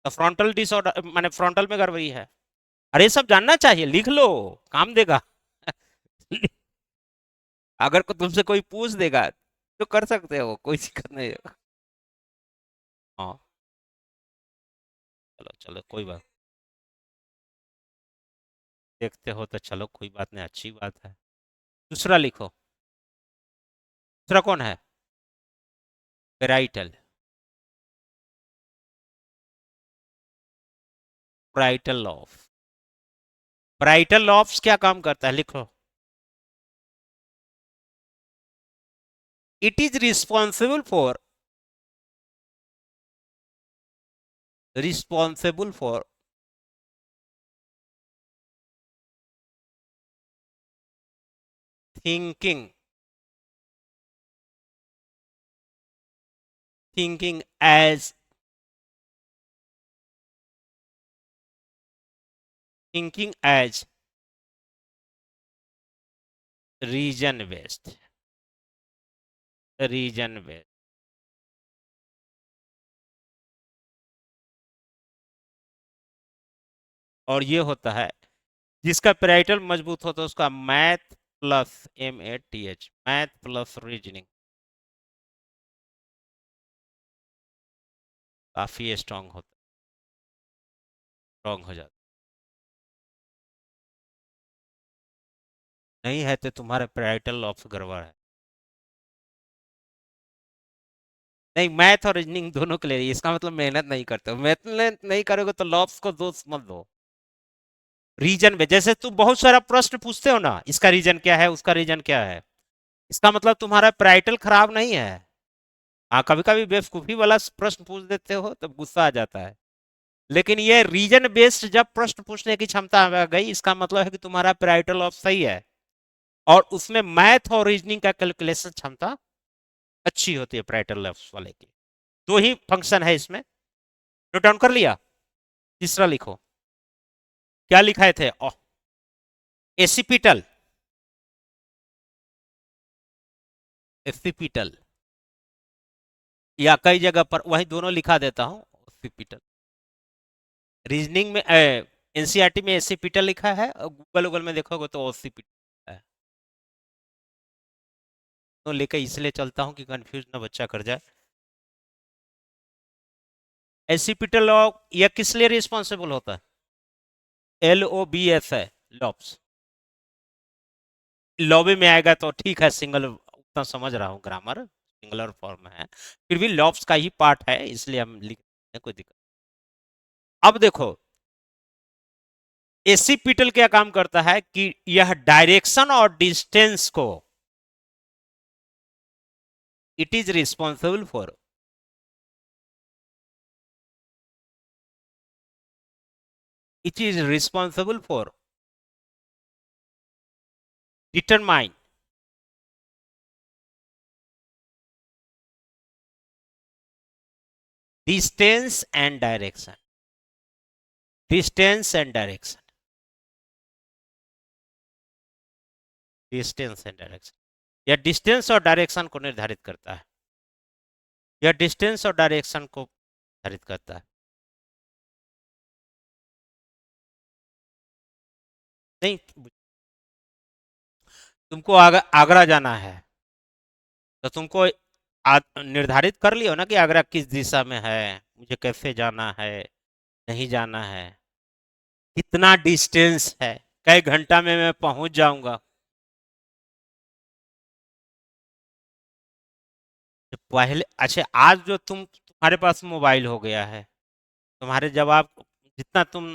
[SPEAKER 1] तो फ्रंटल डिसऑर्डर माने फ्रंटल में गड़बड़ी है। अरे सब जानना चाहिए, लिख लो, काम देगा। अगर तुमसे कोई पूछ देगा तो कर सकते हो, कोई दिक्कत नहीं है। हाँ चलो चलो कोई बात, देखते हो तो चलो कोई बात नहीं, अच्छी बात है। दूसरा लिखो। दूसरा कौन है? Parietal. Parietal lobe. Parietal lobes क्या काम करता है, लिखो। It is responsible for thinking thinking as thinking as reason based. Reason based. और ये होता है जिसका पेराइटल मजबूत होता है उसका math plus MATH, math plus reasoning काफी स्ट्रांग होता है, स्ट्रांग हो जाता है। नहीं है तो तुम्हारे पेराइटल ऑफ गड़बड़ है। नहीं, मैथ और रीजनिंग दोनों के लिए, इसका मतलब मेहनत नहीं करते हो। मेहनत नहीं करोगे तो लॉब्स को दोष मत दो। रीजन में जैसे तुम बहुत सारा प्रश्न पूछते हो ना, इसका रीजन क्या है, उसका रीजन क्या है, इसका मतलब तुम्हारा पेराइटल खराब नहीं है। हाँ, कभी कभी बेवकूफी वाला प्रश्न पूछ देते हो तब गुस्सा आ जाता है। लेकिन ये रीजन बेस्ड जब प्रश्न पूछने की क्षमता आ गई, इसका मतलब है कि तुम्हारा पेराइटल ऑफ सही है। और उसमें मैथ और रीजनिंग का कैलकुलेशन क्षमता अच्छी होती है पेराइटल ऑफ वाले की। दो ही फंक्शन है इसमें। नोट डाउन कर लिया? तीसरा लिखो। क्या लिखाए थे? एसिपिटल। एसिपिटल या कई जगह पर वही दोनों लिखा देता हूं, एसिपिटल। रीजनिंग में एनसीईआरटी में एसिपिटल लिखा है, और गूगल गूगल में देखोगे तो ओसिपिटल है। तो लेकर इसलिए चलता हूं कि कंफ्यूज ना बच्चा कर जाए। एसिपिटल लॉ यह किस लिए रिस्पॉन्सिबल होता है? LOBS है, लॉब्स। लॉबी में आएगा तो ठीक है, सिंगल उतना समझ रहा हूँ, ग्रामर सिंगुलर फॉर्म है, फिर भी लॉब्स का ही पार्ट है, इसलिए हम लिखते हैं, कोई दिक्कत। अब देखो, एसिपिटल क्या काम करता है कि यह डायरेक्शन और डिस्टेंस को it is responsible for it is responsible for determine distance and direction. Distance and direction. Distance and direction. यह डिस्टेंस और डायरेक्शन को निर्धारित करता है। यह डिस्टेंस और डायरेक्शन को निर्धारित करता है। नहीं, तुमको आगरा जाना है तो तुमको निर्धारित कर लियो ना कि आगरा किस दिशा में है, मुझे कैसे जाना है, नहीं जाना है, कितना डिस्टेंस है, कई घंटा में मैं पहुंच जाऊंगा। तो पहले अच्छा, आज जो तुम्हारे पास मोबाइल हो गया है, तुम्हारे जवाब जितना तुम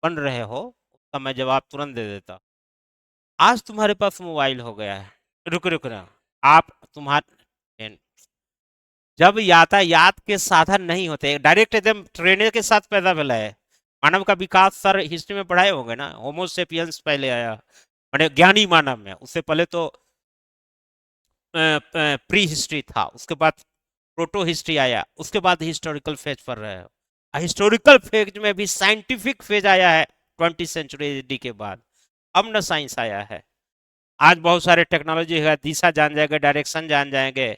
[SPEAKER 1] बन रहे हो उसका मैं जवाब तुरंत दे देता। आज तुम्हारे पास मोबाइल हो गया है। रुक रुक रहा, आप तुम्हारे जब यातायात के साधन नहीं होते, डायरेक्ट एकदम ट्रेन के साथ पैदा फैला है मानव का विकास। सर हिस्ट्री में पढ़ाए होंगे ना, होमोसेपियंस पहले आया, माने ज्ञानी मानव में, उससे पहले तो प्री हिस्ट्री था, उसके बाद प्रोटो हिस्ट्री आया, उसके बाद हिस्टोरिकल फेज पर रहे हो। हिस्टोरिकल फेज में भी साइंटिफिक फेज आया है 20वीं सेंचुरी AD के बाद, अब न साइंस आया है। आज बहुत सारे टेक्नोलॉजी है, दिशा जान जाएंगे, डायरेक्शन जान जाएंगे,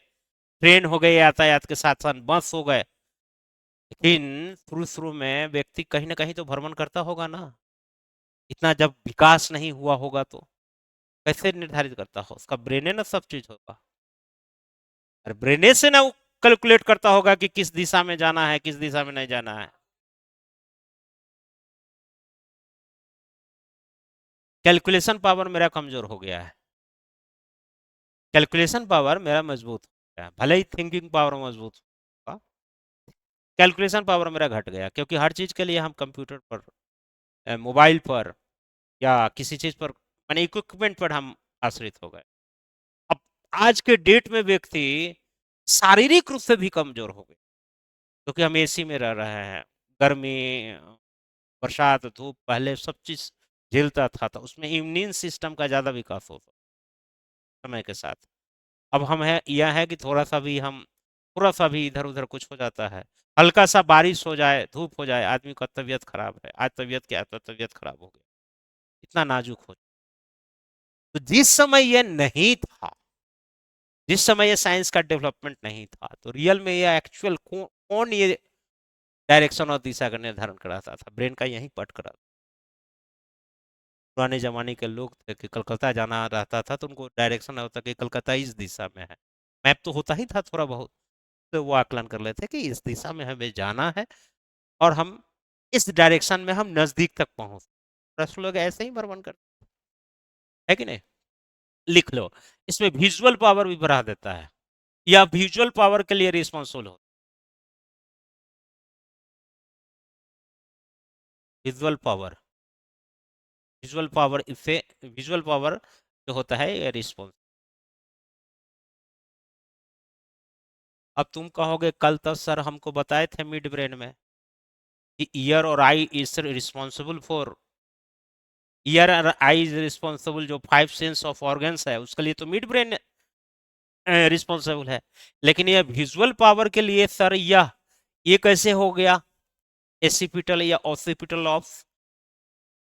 [SPEAKER 1] ट्रेन हो गए यातायात के साथ साथ बस हो गए। लेकिन शुरू शुरू में व्यक्ति कहीं ना कहीं तो भ्रमण करता होगा ना, इतना जब विकास नहीं हुआ होगा तो कैसे निर्धारित करता हो, उसका ब्रेने ना सब चीज होगा। और ब्रेने से ना कैलकुलेट करता होगा कि किस दिशा में जाना है, किस दिशा में नहीं जाना है। कैलकुलेशन पावर मेरा कमजोर हो गया है। कैलकुलेशन पावर मेरा मजबूत हो गया, भले ही थिंकिंग पावर मजबूत होगा, कैलकुलेशन पावर मेरा घट गया, क्योंकि हर चीज के लिए हम कंप्यूटर पर, मोबाइल पर, या किसी चीज पर, माने इक्विपमेंट पर हम आश्रित हो गए। अब आज के डेट में व्यक्ति शारीरिक रूप से भी कमजोर हो गए, क्योंकि हम एसी में रह रहे हैं, गर्मी, बरसात, धूप, पहले सब चीज झेलता था, उसमें इम्यून सिस्टम का ज्यादा विकास होता समय के साथ। अब हम है, यह है कि थोड़ा सा भी इधर उधर कुछ हो जाता है, हल्का सा बारिश हो जाए, धूप हो जाए, आदमी का तबीयत खराब है, आज तबीयत क्या, तो तबीयत खराब हो गया, इतना नाजुक हो। तो जिस समय ये नहीं था, जिस समय ये साइंस का डेवलपमेंट नहीं था, तो रियल में ये एक्चुअल कौन ये डायरेक्शन और दिशा का निर्धारण कराता था? ब्रेन का यही पट करा। पुराने जमाने के लोग थे कि कलकत्ता जाना रहता था, तो उनको डायरेक्शन होता कि कलकत्ता इस दिशा में है, मैप तो होता ही था थोड़ा बहुत, तो वो आकलन कर लेते कि इस दिशा में हमें जाना है, और हम इस डायरेक्शन में हम नजदीक तक पहुंच। दस लोग ऐसे ही भ्रमण करते है कि नहीं? लिख लो, इसमें विजुअल पावर भी बढ़ा देता है, या विजुअल पावर के लिए रिस्पॉन्सिबल हो। विजुअल पावर, विजुअल पावर इससे, विजुअल पावर जो होता है ये रिस्पॉन्स। अब तुम कहोगे कल तो सर हमको बताए थे मिड ब्रेन में कि ईयर और I is responsible for, year और आई इज रिस्पॉन्सिबल, जो फाइव सेंस ऑफ ऑर्गन्स है उसके लिए तो मिड ब्रेन रिस्पॉन्सिबल है, लेकिन ये विजुअल पावर के लिए सर ये कैसे हो गया एसिपिटल या ऑसिपिटल ऑफ?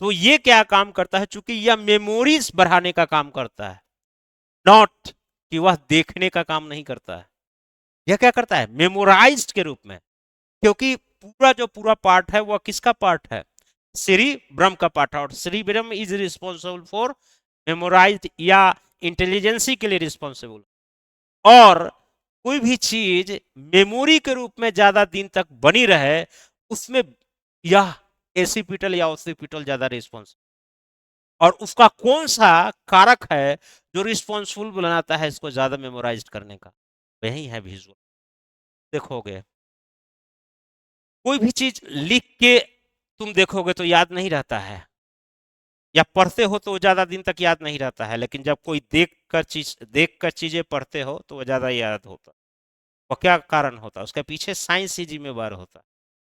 [SPEAKER 1] तो ये क्या काम करता है, चूंकि यह मेमोरीज बढ़ाने का काम करता है, नॉट कि वह देखने का काम नहीं करता है। यह क्या करता है, मेमोराइज्ड के रूप में, क्योंकि पूरा जो पूरा पार्ट है वह किसका पार्ट है, सेरिब्रम का पार्ट है, और cerebrum is responsible for memorised या इंटेलिजेंसी के लिए रिस्पॉन्सिबल। और कोई भी चीज मेमोरी के रूप में ज्यादा दिन तक बनी रहे, उसमें यह एसिपिटल या ओसिपिटल ज्यादा रिस्पॉन्स, और उसका कौन सा कारक है जो रिस्पॉन्सिबल बनाता है इसको ज्यादा मेमोराइज करने का, वही है विजुअल। देखोगे कोई भी चीज लिख के तुम देखोगे तो याद नहीं रहता है, या पढ़ते हो तो वो ज्यादा दिन तक याद नहीं रहता है, लेकिन जब कोई देख कर चीजें पढ़ते हो तो वो ज्यादा याद होता। और क्या कारण होता है, उसके पीछे साइंस ही जिम्मेवार होता है।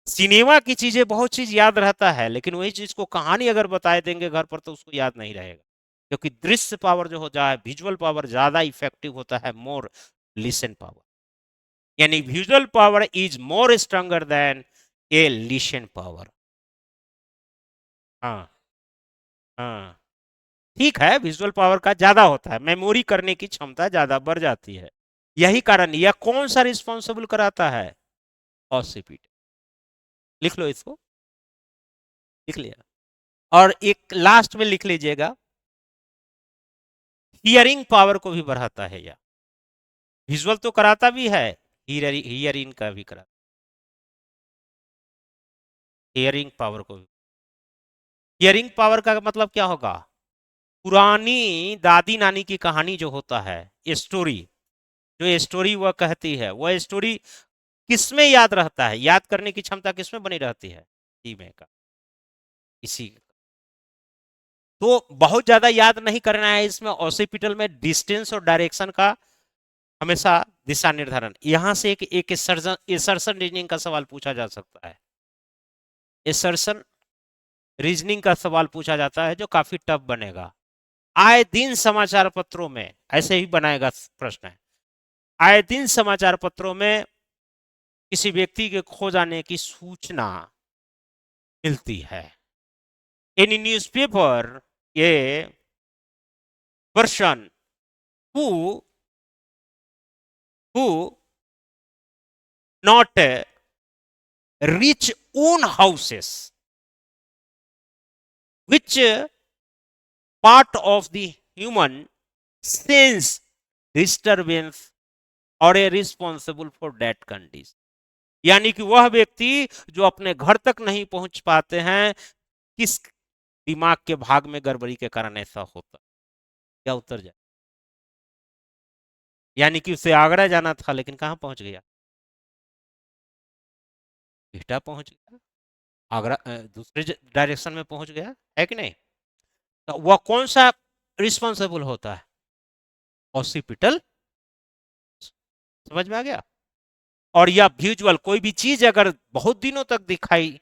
[SPEAKER 1] सिनेमा की चीजें बहुत चीज याद रहता है, लेकिन वही चीज को कहानी अगर बताए देंगे घर पर तो उसको याद नहीं रहेगा, क्योंकि दृश्य पावर जो होता है, विजुअल पावर ज्यादा इफेक्टिव होता है मोर लिसन पावर, यानी visual power is more stronger than A listen power. हाँ, हाँ, ठीक है, विजुअल पावर का ज्यादा होता है, मेमोरी करने की क्षमता ज्यादा बढ़ जाती है, यही कारण यह कौन सा रिस्पॉन्सिबल कराता है, ऑसिपिट। लिख लो इसको, लिख लिया। और एक लास्ट में लिख लीजिएगा, हियरिंग पावर को भी बढ़ाता है यह, विजुअल तो कराता भी है, हियरिंग का भी कराता, हियरिंग पावर को भी। हियरिंग पावर का मतलब क्या होगा, पुरानी दादी नानी की कहानी जो होता है, स्टोरी, जो स्टोरी वह कहती है, वह स्टोरी किसमें याद रहता है, याद करने की क्षमता किसमें बनी रहती है, इसी में का, इसी। तो बहुत ज्यादा याद नहीं करना है इसमें, ऑसिपिटल में डिस्टेंस और डायरेक्शन का हमेशा दिशा निर्धारण, यहां से एक एसर्शन रीजनिंग का सवाल पूछा जा सकता है, एसर्शन रीजनिंग का सवाल पूछा जाता है जो काफी टफ बनेगा। आए दिन समाचार पत्रों में ऐसे ही बनाएगा प्रश्न है, आए दिन समाचार पत्रों में किसी व्यक्ति के खो जाने की सूचना मिलती है, इन न्यूज़पेपर ये person who who not reach own houses, which part of the human sense disturbance और ए रिस्पॉन्सिबल फॉर दैट कंडीशन, यानी कि वह व्यक्ति जो अपने घर तक नहीं पहुंच पाते हैं, किस दिमाग के भाग में गड़बड़ी के कारण ऐसा होता, क्या उत्तर जाए? यानी कि उसे आगरा जाना था, लेकिन कहाँ पहुंच गया? बिहटा पहुंच गया। आगरा दूसरे डायरेक्शन में पहुंच गया, है कि नहीं? तो वह कौन सा रिस्पॉन्सिबल होता है? ऑसिपिटल। समझ में आ गया? और या विजुअल कोई भी चीज अगर बहुत दिनों तक दिखाई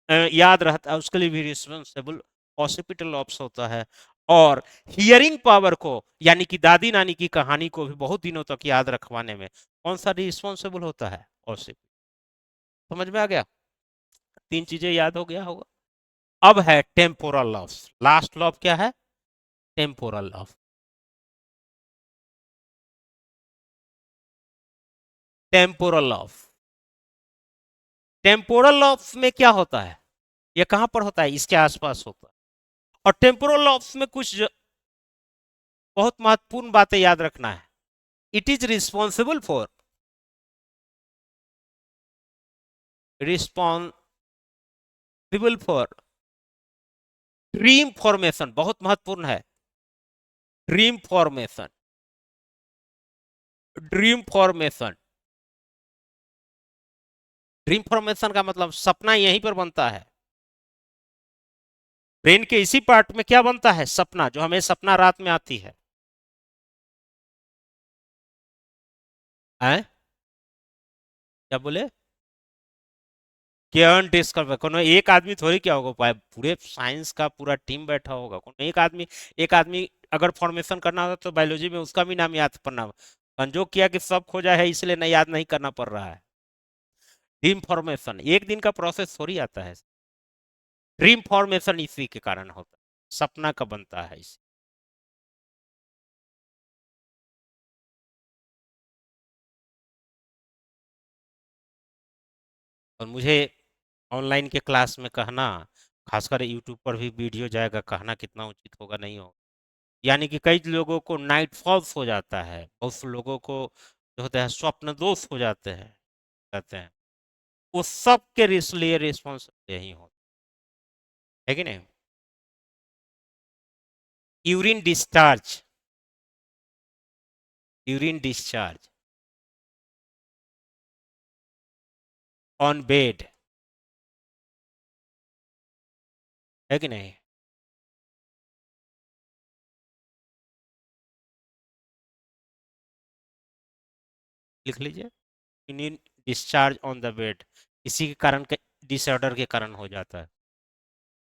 [SPEAKER 1] याद रहता है, उसके लिए भी रिस्पॉन्सिबल ऑसिपिटल लॉब्स होता है। और हियरिंग पावर को, यानी कि दादी नानी की कहानी को भी बहुत दिनों तक याद रखवाने में कौन सा रिस्पॉन्सिबल होता है? ऑसिपिटल। समझ में आ गया? तीन चीजें याद हो गया होगा। अब है टेम्पोरल लॉब्स। लास्ट लॉब क्या है? Temporal lobe. Temporal lobe. Temporal lobes में क्या होता है? ये कहां पर होता है? इसके आसपास होता है। और टेम्पोरल लॉब्स में कुछ बहुत महत्वपूर्ण बातें याद रखना है। It is responsible for, responsible for dream formation, बहुत महत्वपूर्ण है। Dream formation. Dream formation. Dream formation का मतलब सपना यहीं पर बनता है। ब्रेन के इसी पार्ट में क्या बनता है? सपना, जो हमें सपना रात में आती है। हैं? क्या बोले? क्या डिस्कवर कोनो एक आदमी थोड़ी क्या होगा पाए, पूरे साइंस का पूरा टीम बैठा होगा। कोनो एक आदमी, एक आदमी अगर फॉर्मेशन करना होता तो बायोलॉजी में उसका भी नाम याद पड़ना। संजोग किया कि सब खोजा है, इसलिए नहीं, याद नहीं करना पड़ रहा है। ड्रीम फॉर्मेशन एक दिन का प्रोसेस थोड़ी आता है। ड्रीम फॉर्मेशन इसी के कारण होता है, सपना का बनता है इसी। और मुझे ऑनलाइन के क्लास में कहना, खासकर यूट्यूब पर भी वीडियो जाएगा, कहना कितना उचित होगा नहीं होगा। यानी कि कई लोगों को नाइट फॉल्स हो जाता है, बहुत से लोगों को जो होता है स्वप्न दोष हो जाते हैं, कहते हैं। उस सब के लिए रिस्पॉन्सिबल यही होता है कि नहीं? Urine discharge. Urine discharge on bed, है कि नहीं? लिख लीजिए। Urine discharge on the bed, इसी के कारण के डिसऑर्डर के कारण हो जाता है।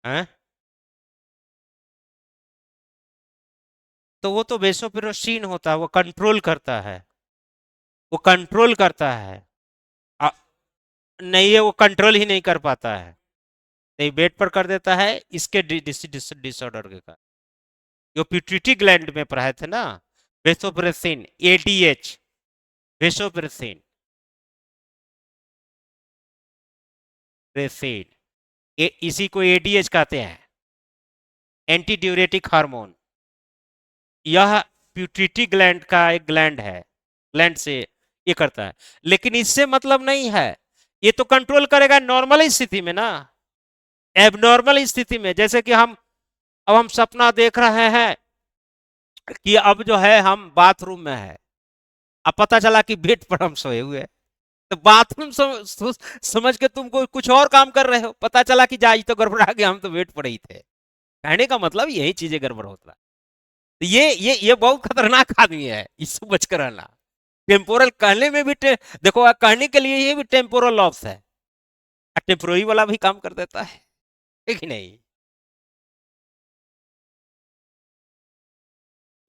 [SPEAKER 1] हैं? तो वो तो वेसोप्रेसिन होता है, वो कंट्रोल करता है। वो कंट्रोल करता है। आ, नहीं है, वो कंट्रोल ही नहीं कर पाता है। नहीं, बेड पर कर देता है इसके डिसऑर्डर के कारण। जो पिट्यूटरी ग्लैंड में पढ़ाए थे ना, वेसोप्रेसिन, एडीएच, वेसोप्रेसिन, प्रेसिन, इसी को एडीएच कहते हैं, एंटी ड्यूरेटिक हार्मोन। यह पिट्यूटरी ग्लैंड का एक ग्लैंड है, ग्लैंड से ये करता है। लेकिन इससे मतलब नहीं है, ये तो कंट्रोल करेगा नॉर्मल स्थिति में ना। एबनॉर्मल स्थिति में, जैसे कि हम, अब हम सपना देख रहे हैं कि अब जो है हम बाथरूम में है, अब पता चला कि बेड पर हम सोए हुए हैं। तो बाथरूम समझ के तुमको कुछ और काम कर रहे हो, पता चला कि जा ये तो गड़बड़ा गया, हम तो बेड पर ही थे। कहने का मतलब यही चीजें गड़बड़ होता है। तो ये बहुत खतरनाक आदमी है, इससे बच कर रहना। टेम्पोरल कहने में भी देखो, कहने के लिए ये भी टेम्पोरल लॉस है, टेम्पोररी वाला भी काम कर देता है कि नहीं?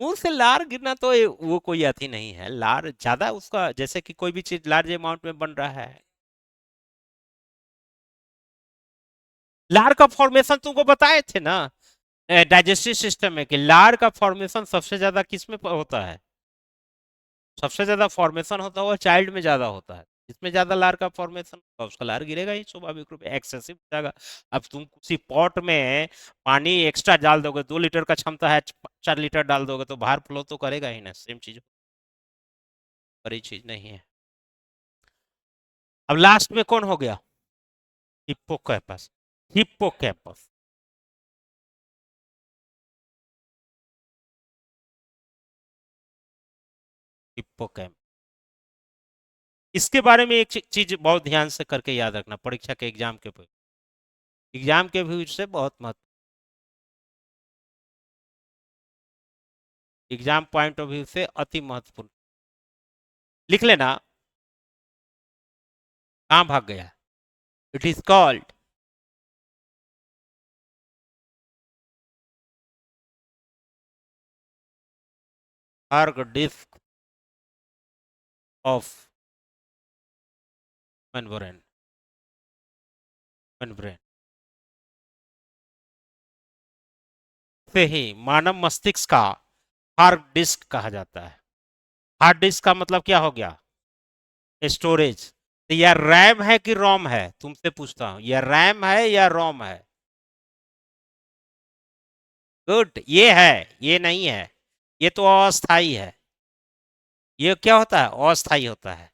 [SPEAKER 1] मुंह से लार गिरना तो वो कोई अति नहीं है। लार ज्यादा उसका, जैसे कि कोई भी चीज लार्ज अमाउंट में बन रहा है। लार का फॉर्मेशन तुमको बताए थे ना डाइजेस्टिव सिस्टम में, कि लार का फॉर्मेशन सबसे ज्यादा किस में होता है? सबसे ज्यादा फॉर्मेशन होता है वो चाइल्ड में ज्यादा होता है। जिसमें ज्यादा लार का फॉर्मेशन होगा उसका लार गिरेगा ही, स्वाभाविक रूप से एक्सेसिव हो जाएगा। अब तुम किसी पॉट में पानी एक्स्ट्रा डाल दोगे, 2 लीटर का क्षमता है, 4 लीटर डाल दोगे तो बाहर फ्लो तो करेगा ही ना। सेम चीज, बड़ी चीज नहीं है। अब लास्ट में कौन हो गया? हिप्पोकैम्पस। हिप्पोकैम्पस। हिप्पोकैम्प। इसके बारे में एक चीज बहुत ध्यान से करके याद रखना, परीक्षा के एग्जाम के व्यू से बहुत महत्व, एग्जाम पॉइंट ऑफ व्यू से अति महत्वपूर्ण। लिख लेना। कहाँ भाग गया? It is called hard disk of मेमोरेन मेमोरेन से ही मानव मस्तिष्क का हार्ड डिस्क कहा जाता है। हार्ड डिस्क का मतलब क्या हो गया? स्टोरेज। तो यह रैम है कि रोम है? तुमसे पूछता हूं, यह रैम है या रोम है? गुड, ये है, ये नहीं है। ये तो अस्थाई है। ये क्या होता है? अस्थाई होता है।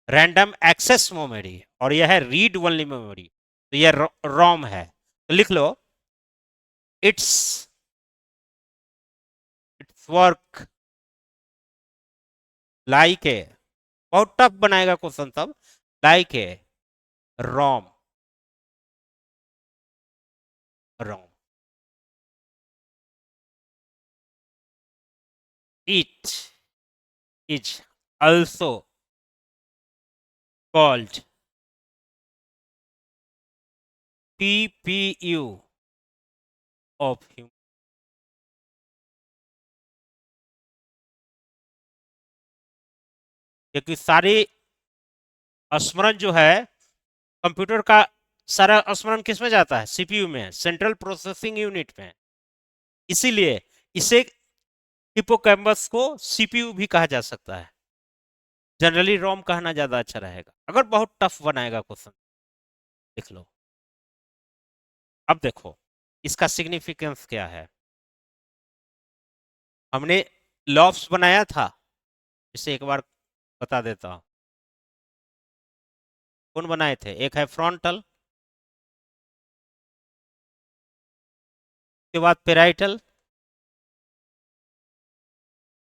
[SPEAKER 1] रैंडम एक्सेस मेमोरी, और यह है रीड ओनली मेमोरी। तो यह रोम है। तो लिख लो, it's it's work like a, बहुत टफ बनाएगा क्वेश्चन तब, like a ROM, ROM. It is also called CPU of human। क्योंकि सारे स्मरण जो है कंप्यूटर का, सारा स्मरण किस में जाता है? सीपीयू में, सेंट्रल प्रोसेसिंग यूनिट में। इसीलिए इसे, हिपोकैम्पस को सीपीयू भी कहा जा सकता है। जनरली रोम कहना ज्यादा अच्छा रहेगा अगर बहुत टफ बनाएगा क्वेश्चन। लिख लो। अब देखो इसका सिग्निफिकेंस क्या है। हमने लॉफ्स बनाया था, इसे एक बार बता देता हूं। कौन बनाए थे? एक है फ्रंटल, उसके बाद पेराइटल,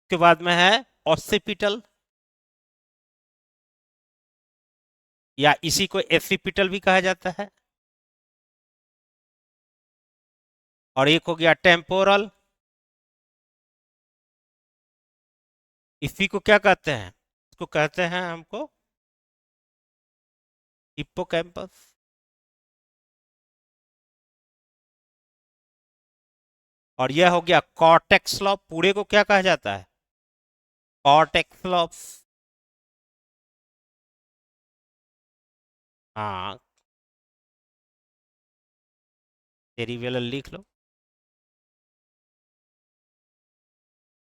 [SPEAKER 1] उसके बाद में है ऑसिपिटल, या इसी को एसिपिटल भी कहा जाता है, और एक हो गया टेम्पोरल। इसी को क्या कहते हैं? इसको कहते हैं हमको हिप्पोकैम्पस। और यह हो गया कॉर्टेक्स लॉब। पूरे को क्या कहा जाता है? Cortex lobe. हाँ, सेरिबेलल लिख लो,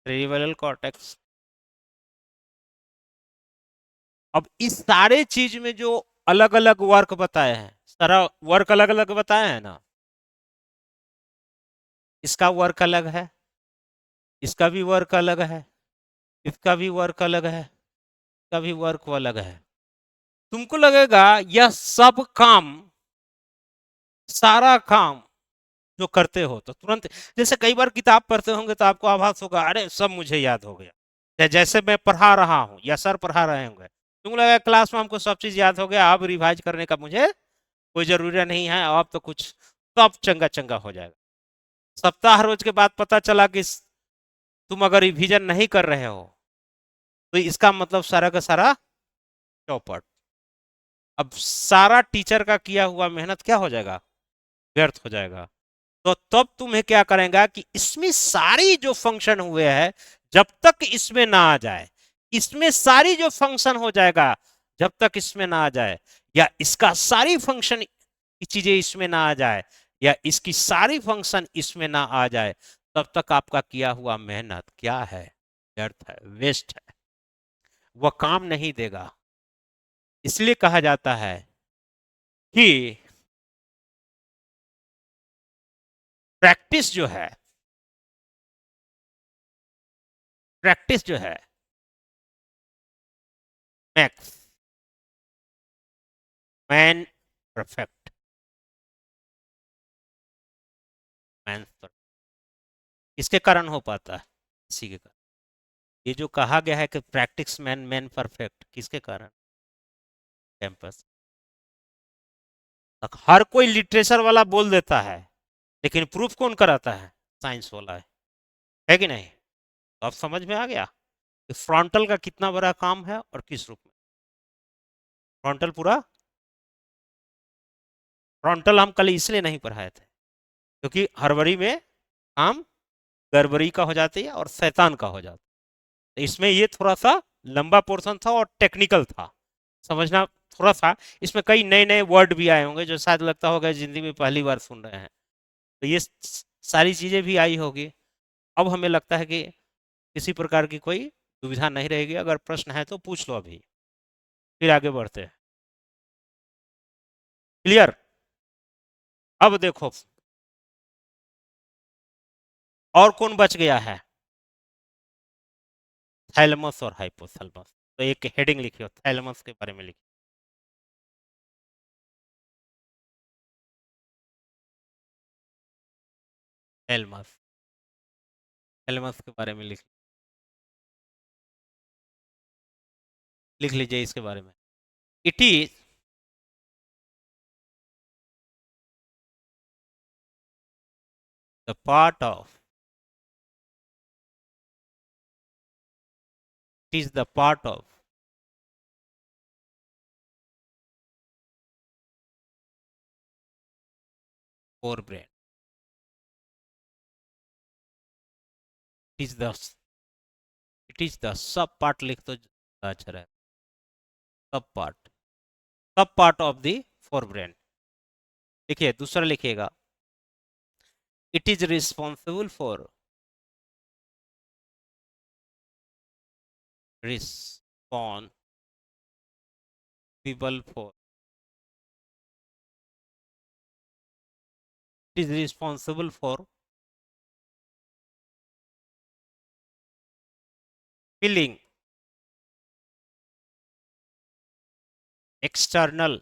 [SPEAKER 1] सेरिबेलल कॉर्टेक्स। अब इस सारे चीज में जो अलग अलग वर्क बताए हैं, सारा वर्क अलग अलग बताए हैं ना, इसका वर्क अलग है, इसका भी वर्क अलग है, इसका भी वर्क अलग है, इसका भी वर्क अलग है। तुमको लगेगा यह सब काम, सारा काम जो करते हो तो तुरंत, जैसे कई बार किताब पढ़ते होंगे तो आपको आभास होगा अरे सब मुझे याद हो गया, या जैसे मैं पढ़ा रहा हूँ या सर पढ़ा रहे होंगे, तुमको लगा क्लास में हमको सब चीज याद हो गया, अब रिवाइज करने का मुझे कोई जरूरी नहीं है, अब तो कुछ सब चंगा चंगा हो जाएगा। सप्ताह रोज के बाद पता चला कि तुम अगर रिवीजन नहीं कर रहे हो तो इसका मतलब सारा का सारा चौपट। अब सारा टीचर का किया हुआ मेहनत क्या हो जाएगा? व्यर्थ हो जाएगा। तो तब तुम्हें क्या करेगा कि इसमें सारी जो फंक्शन हुए हैं, जब तक इसमें ना आ जाए, इसमें सारी जो फंक्शन हो जाएगा जब तक इसमें ना आ जाए, या इसका सारी फंक्शन की चीजें इसमें ना आ जाए, या इसकी सारी फंक्शन इसमें ना आ जाए, तब तक आपका किया हुआ मेहनत क्या है? व्यर्थ है, वेस्ट है, वह काम नहीं देगा। इसलिए कहा जाता है कि प्रैक्टिस जो है, प्रैक्टिस जो है max man perfect, man perfect. किसके कारण हो पाता है? इसी के कारण। ये जो कहा गया है कि प्रैक्टिस मैन मैन परफेक्ट, किसके कारण? कैंपस। हर कोई लिटरेचर वाला बोल देता है, लेकिन प्रूफ कौन कराता है? साइंस वाला है कि नहीं? तो अब समझ में आ गया कि फ्रंटल का कितना बड़ा काम है और किस रूप में। फ्रंटल पूरा, फ्रंटल हम कल इसलिए नहीं पढ़ाए थे क्योंकि हड़बड़ी में काम गड़बड़ी का हो जाती है और शैतान का हो जाता है। तो इसमें ये थोड़ा सा लंबा पोर्शन था और टेक्निकल था, समझना थोड़ा सा। इसमें कई नए नए वर्ड भी आए होंगे जो शायद लगता होगा जिंदगी में पहली बार सुन रहे हैं, तो ये सारी चीजें भी आई होगी। अब हमें लगता है कि किसी प्रकार की कोई दुविधा नहीं रहेगी। अगर प्रश्न है तो पूछ लो अभी, फिर आगे बढ़ते हैं। क्लियर? अब देखो और कौन बच गया है? थैलेमस और हाइपोथैलेमस। तो एक हेडिंग लिखियो, थैलेमस के बारे में लिखिए। थैलेमस, थैलेमस के बारे में लिख लीजिए इसके बारे में। It is the part of, it is the part of fore brain. It is the, it is the sub part, लिख तो अच्छा है। Sub part, sub part of the fore brain. देखिए दूसरा लिखिएगा, it is responsible for, responsible for, it is responsible for filling external,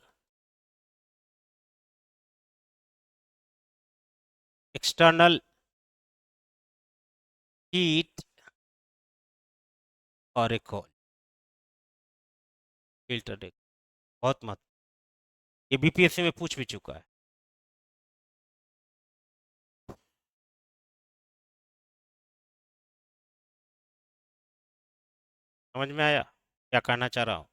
[SPEAKER 1] external heat और एक filter. बहुत मत, ये बीपीएससी में पूछ भी चुका है। समझ में आया क्या कहना चाह रहा हूँ?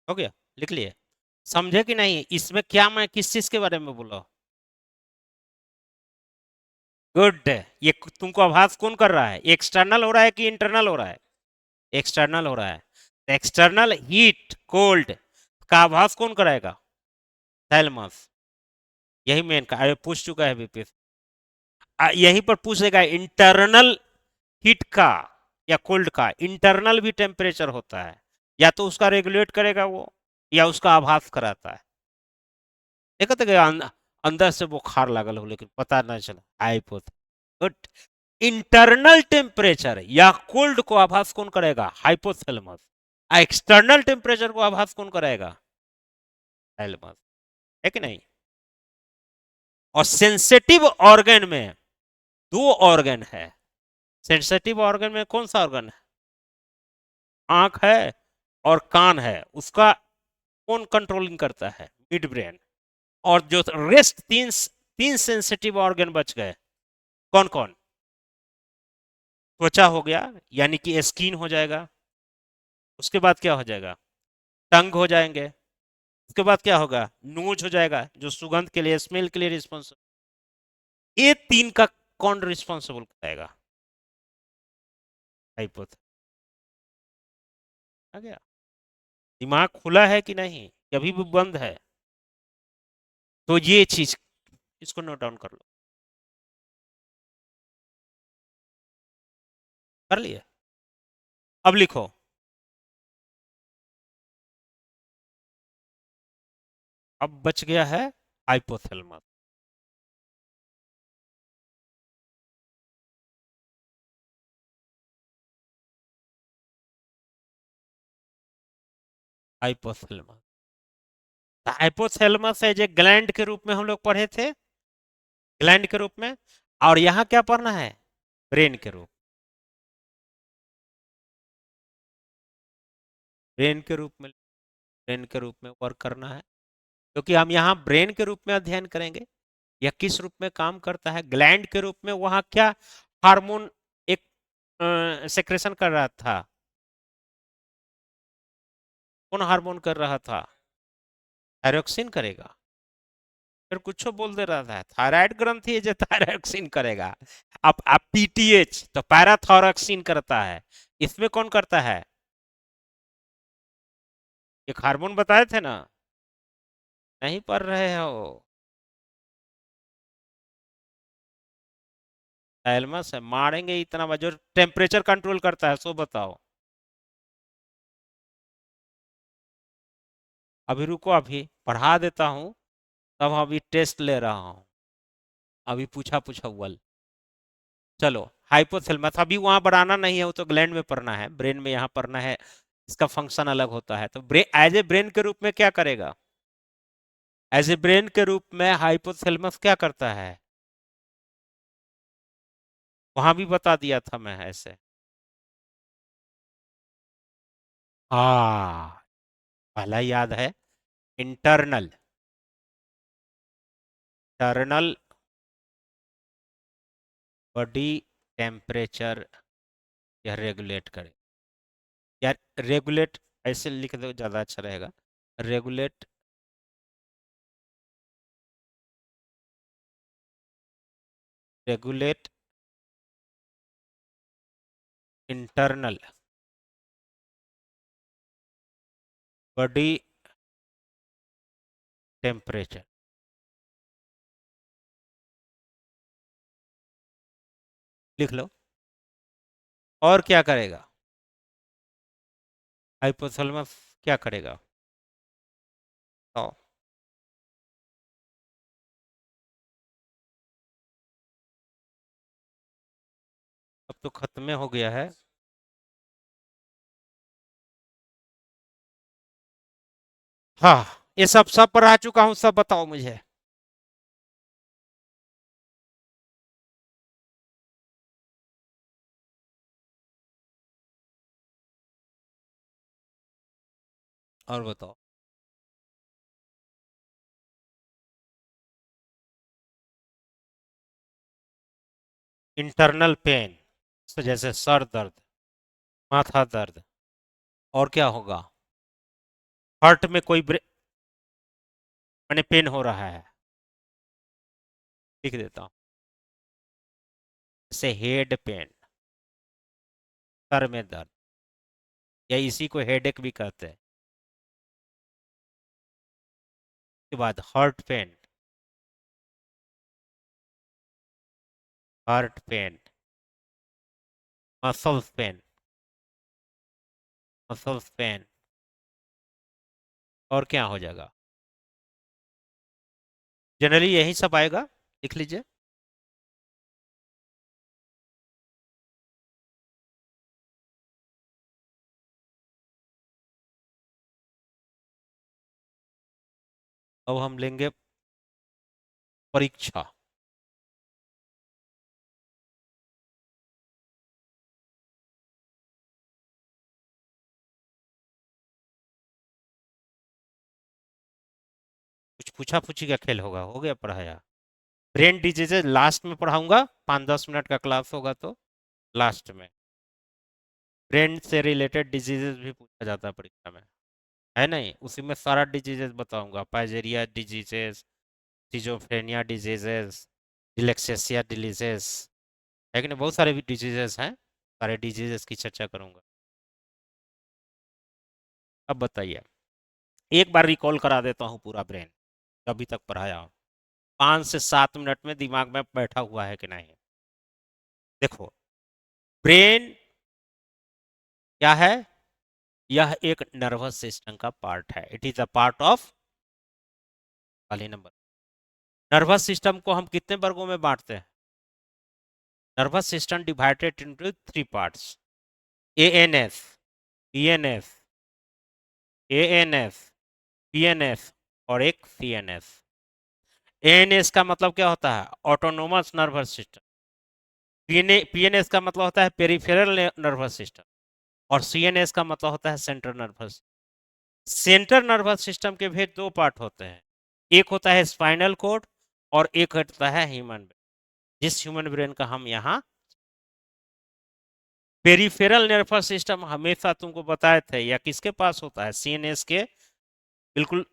[SPEAKER 1] हो गया, लिख लिए? समझे कि नहीं इसमें क्या मैं किस चीज के बारे में बोला? गुड। ये तुमको आभास कौन कर रहा है? एक्सटर्नल हो रहा है कि इंटरनल हो रहा है? एक्सटर्नल हो रहा है। एक्सटर्नल हीट कोल्ड का आभास कौन कराएगा? थैलेमस। यही मेन का अरे पूछ चुका है बीपीएस। यहीं पर पूछेगा इंटरनल हीट का या कोल्ड का। इंटरनल भी टेम्परेचर होता है, या तो उसका रेगुलेट करेगा वो, या उसका आभास कराता है। देखो तो अंदर से बुखार लागल हो लेकिन पता नहीं चला हाइपोथ। गुड। इंटरनल टेम्परेचर या कोल्ड को आभास कौन करेगा? हाइपोथैलेमस। एक्सटर्नल टेम्परेचर को आभास कौन करेगा? थैलेमस। है कि नहीं? और सेंसिटिव ऑर्गन में दो ऑर्गन है। सेंसिटिव ऑर्गन में कौन सा ऑर्गन है? आंख है और कान है, उसका कौन कंट्रोलिंग करता है? Mid brain. और जो रेस्ट तीन तीन सेंसिटिव ऑर्गन बच गए, कौन कौन? त्वचा हो गया, यानी कि स्किन हो जाएगा। उसके बाद क्या हो जाएगा? टंग हो जाएंगे। उसके बाद क्या होगा? नोज हो जाएगा, जो सुगंध के लिए, स्मेल के लिए रिस्पॉन्सिबल। ये तीन का कौन रिस्पॉन्सिबल कराएगा? हाइपोथ। आ गया? दिमाग खुला है कि नहीं, अभी भी बंद है? तो ये चीज इसको नोट डाउन कर लो। कर लिए? अब लिखो, अब बच गया है हाइपोथैलेमस। हाइपोथैलेमस, हाइपोथैलेमस है जो ग्लैंड के रूप में हम लोग पढ़े थे, ग्लैंड के रूप में। और यहाँ क्या पढ़ना है? ब्रेन के रूप, ब्रेन के रूप में, ब्रेन के रूप में वर्क करना है, क्योंकि हम यहाँ ब्रेन के रूप में अध्ययन करेंगे। यह किस रूप में काम करता है? ग्लैंड के रूप में वहां क्या हार्मोन एक सेक्रेशन कर रहा था? कौन हार्मोन कर रहा था? थायरोक्सिन करेगा। फिर कुछ बोल दे रहा था, थायराइड ग्रंथि है जो थायरोक्सिन करेगा। अब पीटीएच तो पैराथायरोक्सिन करता है, इसमें कौन करता है? एक हार्मोन बताए थे ना, नहीं पढ़ रहे हो? थैलेमस है, मारेंगे इतना जो टेम्परेचर कंट्रोल करता है, सो बताओ। अभी रुको, अभी पढ़ा देता हूँ, तब अभी टेस्ट ले रहा हूँ। अभी पूछा पूछा हुआ। चलो, हाइपोथैलेमस अभी वहां बढ़ाना नहीं है, वो तो ग्लैंड में पढ़ना है, ब्रेन में यहाँ पढ़ना है। इसका फंक्शन अलग होता है। तो ब्रेन एज ए ब्रेन के रूप में क्या करेगा? एज ए ब्रेन के रूप में हाइपोथैलेमस क्या करता है? वहां भी बता दिया था मैं ऐसे। हाँ, पहला याद है, इंटरनल, इंटरनल बॉडी टेम्परेचर यह रेगुलेट करे। यार रेगुलेट ऐसे लिख दो, ज्यादा अच्छा रहेगा। Regulate, regulate internal body temperature. लिख लो। और क्या करेगा? हाइपोथैलेमस क्या करेगा? तो अब तो खत्म हो गया है। हाँ, ये सब सब पढ़ा चुका हूँ, सब बताओ मुझे। और बताओ। इंटरनल पेन, तो जैसे सर दर्द, माथा दर्द, और क्या होगा? हार्ट में कोई मैंने पेन हो रहा है, लिख देता हूँ। जैसे हेड पेन, सर में दर्द, या इसी को हेडेक भी कहते हैं। उसके बाद heart pen, heart pen, muscles pain, muscles pain, और क्या हो जाएगा? जनरली यही सब आएगा, लिख लीजिए। अब हम लेंगे परीक्षा। कुछ पूछा पूछी का खेल होगा, हो गया पढ़ाया। ब्रेन डिजीजेज लास्ट में पढ़ाऊंगा, 5-10 मिनट का क्लास होगा तो लास्ट में। ब्रेन से रिलेटेड डिजीजेज भी पूछा जाता है परीक्षा में, है नहीं? उसी में सारा डिजीजेज बताऊंगा, पाइजेरिया डिजीजेस, सिजोफ्रेनिया डिजीजेस, डिलेक्सेसिया डिजीजेस, है कि नहीं? बहुत सारे भी डिजीजेस हैं, सारे डिजीजेस की चर्चा करूंगा। अब बताइए, एक बार रिकॉल करा देता हूँ पूरा ब्रेन, अभी तक पढ़ाया हूँ, 5 से 7 मिनट में दिमाग में बैठा हुआ है कि नहीं? देखो, ब्रेन क्या है? यह एक नर्वस सिस्टम का पार्ट है। It is a part of, पहले नंबर, नर्वस सिस्टम को हम कितने वर्गों में बांटते हैं? Nervous system divided into three parts: ANS, PNS, ANS, PNS और एक सीएनएस। एएनएस का मतलब क्या होता है? Autonomous nervous system. पीएनएस का मतलब होता है पेरिफेरल नर्वस सिस्टम। और सीएनएस का मतलब होता है central nervous. Central nervous system के भी दो पार्ट होते हैं, एक होता है स्पाइनल कोड और एक होता है ह्यूमन ब्रेन। जिस ह्यूमन ब्रेन का हम यहाँ पेरिफेरल नर्वस सिस्टम हमेशा तुमको बताए थे, या किसके पास होता है? सीएनएस के बिल्कुल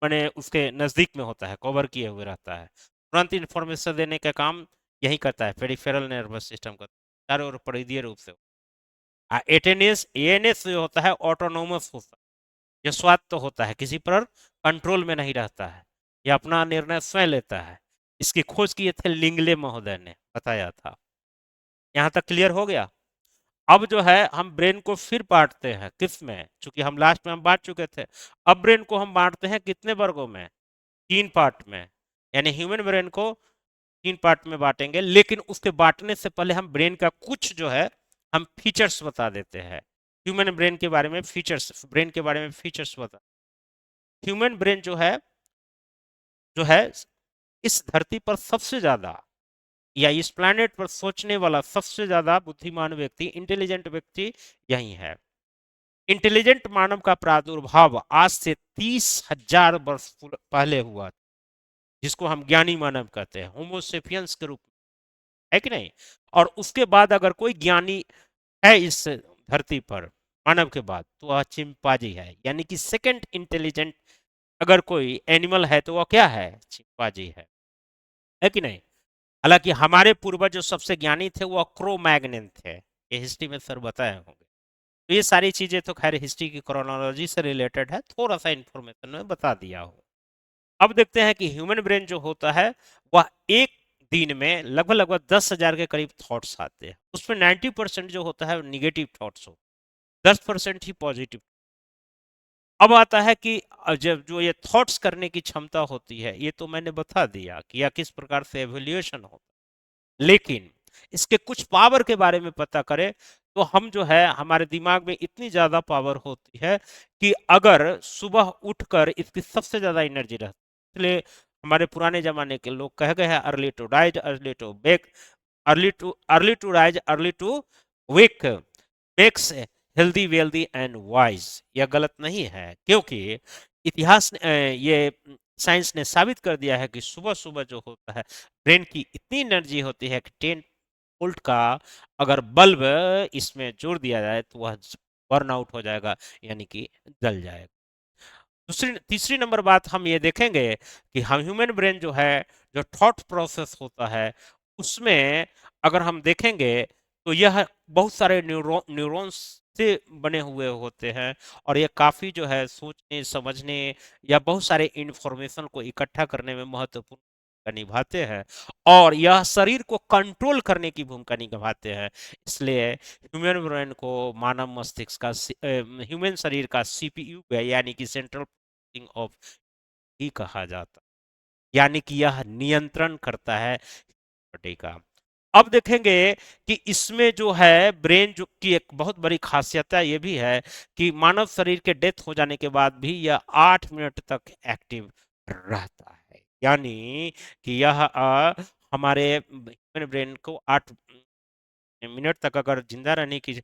[SPEAKER 1] मैंने उसके नजदीक में होता है, कवर किए हुए रहता है। तुरंत इंफॉर्मेशन देने का काम यही करता है पेरिफेरल नर्वस सिस्टम का, चारों ओर परिधीय रूप से। एटेनियस एएनएस जो होता है ऑटोनोमस होता है, ये स्वायत्त तो होता है, किसी पर कंट्रोल में नहीं रहता है, ये अपना निर्णय स्वयं लेता है। इसकी खोज किए थे लिंगले महोदय ने, बताया था। यहाँ तक क्लियर हो गया? अब जो है हम ब्रेन को फिर बांटते हैं किस में, चूंकि हम लास्ट में हम बांट चुके थे। अब ब्रेन को हम बांटते हैं कितने वर्गों में? तीन पार्ट में। यानी ह्यूमन ब्रेन को तीन पार्ट में बांटेंगे, लेकिन उसके बांटने से पहले हम ब्रेन का कुछ जो है हम फीचर्स बता देते हैं। ह्यूमन ब्रेन के बारे में फीचर्स, ब्रेन के बारे में फीचर्स बता। ह्यूमन ब्रेन जो है इस धरती पर सबसे ज्यादा, या इस प्लैनेट पर सोचने वाला सबसे ज्यादा बुद्धिमान व्यक्ति, इंटेलिजेंट व्यक्ति यही है। इंटेलिजेंट मानव का प्रादुर्भाव आज से 30,000 वर्ष पहले हुआ, जिसको हम ज्ञानी मानव कहते हैं, होमोसेपियंस के रूप में, है कि नहीं? और उसके बाद अगर कोई ज्ञानी है इस धरती पर मानव के बाद, तो वह चिंपांजी है। यानी कि सेकंड इंटेलिजेंट अगर कोई एनिमल है तो वह क्या है? चिंपांजी है कि नहीं? हालांकि हमारे पूर्वज जो सबसे ज्ञानी थे वो क्रो मैग्नन थे, ये हिस्ट्री में सर बताए होंगे। तो ये सारी चीजें तो खैर हिस्ट्री की क्रोनोलॉजी से रिलेटेड है, थोड़ा सा इंफॉर्मेशन में बता दिया हो। अब देखते हैं कि ह्यूमन ब्रेन जो होता है वह एक दिन में लगभग लगभग 10,000 के करीब थॉट्स आते हैं। उसमें 90% जो होता है निगेटिव थॉट्स हो, 10% ही पॉजिटिव। अब आता है कि जब जो ये थॉट्स करने की क्षमता होती है, ये तो मैंने बता दिया कि या किस प्रकार से एवोल्यूशन होता है, लेकिन इसके कुछ पावर के बारे में पता करें तो हम जो है हमारे दिमाग में इतनी ज्यादा पावर होती है कि अगर सुबह उठकर इसकी सबसे ज्यादा एनर्जी रहती है। इसलिए हमारे पुराने जमाने के लोग कह गए हैं early to rise early to bake, early to rise early to wake makes healthy wealthy and wise. यह गलत नहीं है, क्योंकि इतिहास ने ये साइंस ने साबित कर दिया है कि सुबह सुबह जो होता है ब्रेन की इतनी एनर्जी होती है कि 10 वोल्ट का अगर बल्ब इसमें जोड़ दिया जाए तो वह बर्न आउट हो जाएगा, यानी कि जल जाएगा। दूसरी तीसरी नंबर बात हम ये देखेंगे कि हम ह्यूमन ब्रेन जो है, जो थॉट प्रोसेस होता है, उसमें अगर हम देखेंगे तो यह बहुत सारे न्यूरॉन्स से बने हुए होते हैं, और ये काफी जो है सोचने समझने या बहुत सारे इंफॉर्मेशन को इकट्ठा करने में महत्वपूर्ण भूमिका निभाते हैं, और यह शरीर को कंट्रोल करने की भूमिका निभाते हैं। इसलिए ह्यूमन ब्रेन को मानव मस्तिष्क का ह्यूमन शरीर का सीपीयू यानी कि सेंट्रल प्रोसेसिंग ऑफ ही कहा जाता है, यानी कि यह नियंत्रण करता है बॉडी का। अब देखेंगे कि इसमें जो है ब्रेन जो की एक बहुत बड़ी खासियत है, ये भी है कि मानव शरीर के डेथ हो जाने के बाद भी यह 8 मिनट तक एक्टिव रहता है। यानी कि यह हमारे ह्यूमन ब्रेन को 8 मिनट तक अगर जिंदा रहने की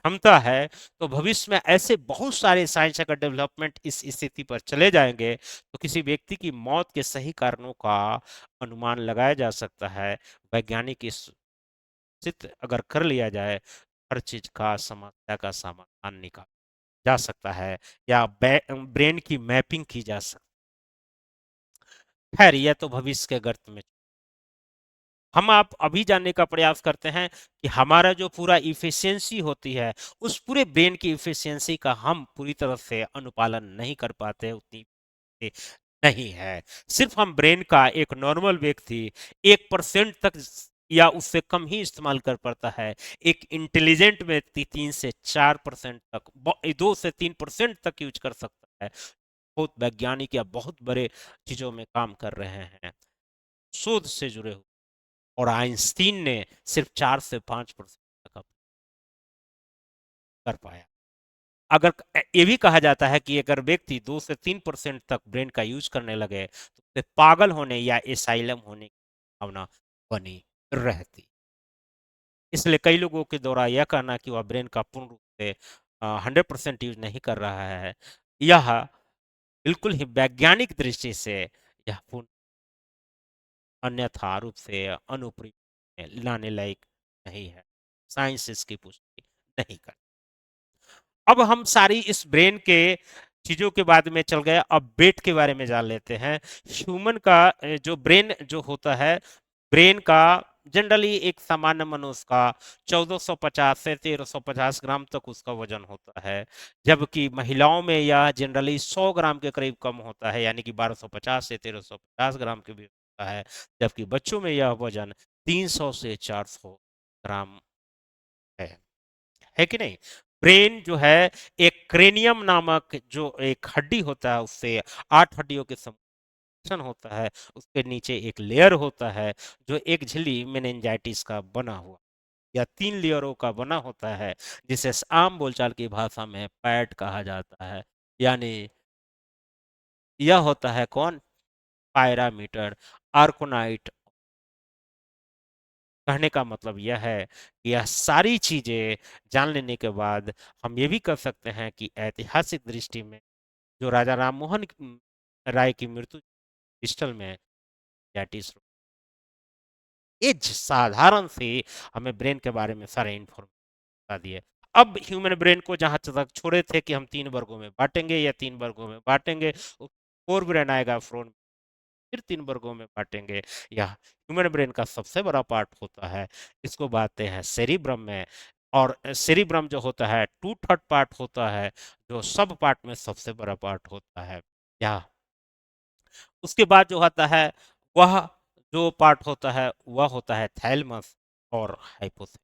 [SPEAKER 1] क्षमता है, तो भविष्य में ऐसे बहुत सारे साइंस अगर डेवलपमेंट इस स्थिति पर चले जाएंगे तो किसी व्यक्ति की मौत के सही कारणों का अनुमान लगाया जा सकता है। वैज्ञानिक इस सिद्ध अगर कर लिया जाए, हर चीज का समस्या का समाधान निकाला जा सकता है, या ब्रेन की मैपिंग की जा सकती है। खैर यह तो भविष्य के गर्त में, हम आप अभी जानने का प्रयास करते हैं कि हमारा जो पूरा इफिशियंसी होती है, उस पूरे ब्रेन की इफिशियंसी का हम पूरी तरह से अनुपालन नहीं कर पाते, उतनी नहीं है। सिर्फ हम ब्रेन का एक नॉर्मल व्यक्ति 1% तक या उससे कम ही इस्तेमाल कर पाता है। एक इंटेलिजेंट व्यक्ति 3 से 4% तक, 2 से 3% तक यूज कर सकता है। बहुत वैज्ञानिक या बहुत बड़े चीजों में काम कर रहे हैं। शोध से जुड़े हुए, और आइंस्टीन ने सिर्फ 4 से 5% तक कर पाया। अगर ये भी कहा जाता है कि अगर व्यक्ति 2 से 3% तक ब्रेन का यूज करने लगे तो उसे पागल होने या एसाइलम होने की संभावना बनी रहती। इसलिए कई लोगों के द्वारा यह कहना कि वह ब्रेन का पूर्ण रूप से 100% यूज नहीं कर रहा है, यह बिल्कुल ही वैज्ञानिक दृष्टि से यह पूर्ण अन्यथा रूप से अनुप्रयोग लाने लायक नहीं है। साइंस इसकी पुष्टि नहीं कर। अब हम सारी इस ब्रेन के चीजों के बाद में चल गए, अब वेट के बारे में जान लेते हैं। ह्यूमन का जो ब्रेन जो होता है, ब्रेन का जनरली एक सामान्य मनुष्य का 1450 से 1350 ग्राम तक उसका वजन होता है, जबकि महिलाओं में यह जनरली 100 ग्राम के करीब कम होता है, यानी कि 1250 से 1350 ग्राम के बीच होता है, जबकि बच्चों में यह वजन 300 से 400 ग्राम है। है कि नहीं? ब्रेन जो है एक क्रेनियम नामक जो एक हड्डी होता है, उससे 8 हड्डियों के समुच्चय होता है, उसके नीचे एक लेयर होता है जो एक झिल्ली मेनिंजाइटिस का बना हुआ या 3 लेयरों का बना होता है, जिसे आम बोलचाल की भाषा में पैड कहा जाता है। यानी यह होता है कौन? पायरामीटर, आर्कोनाइट। कहने का मतलब यह है कि यह सारी चीजें जान लेने के बाद हम ये भी कर सकते हैं कि ऐतिहासिक दृष्टि में जो राजा राम मोहन राय की मृत्यु पिस्टल में जैटिस ये साधारण से हमें ब्रेन के बारे में सारे इन्फॉर्मेशन बता दिए। अब ह्यूमन ब्रेन को जहां तक छोड़े थे कि हम 3 वर्गों में बांटेंगे या 3 वर्गों में बांटेंगे, फोर ब्रेन आएगा, फ्रोन फिर 3 वर्गों में बांटेंगे। यह ह्यूमन ब्रेन का सबसे बड़ा पार्ट होता है, इसको बांटते हैं सेरिब्रम में। और सेरिब्रम जो होता है 2/3 पार्ट होता है, जो सब पार्ट में सबसे बड़ा पार्ट होता है। या उसके बाद जो होता है वह जो पार्ट होता है वह होता है थैलेमस और हाइपोथैलेमस।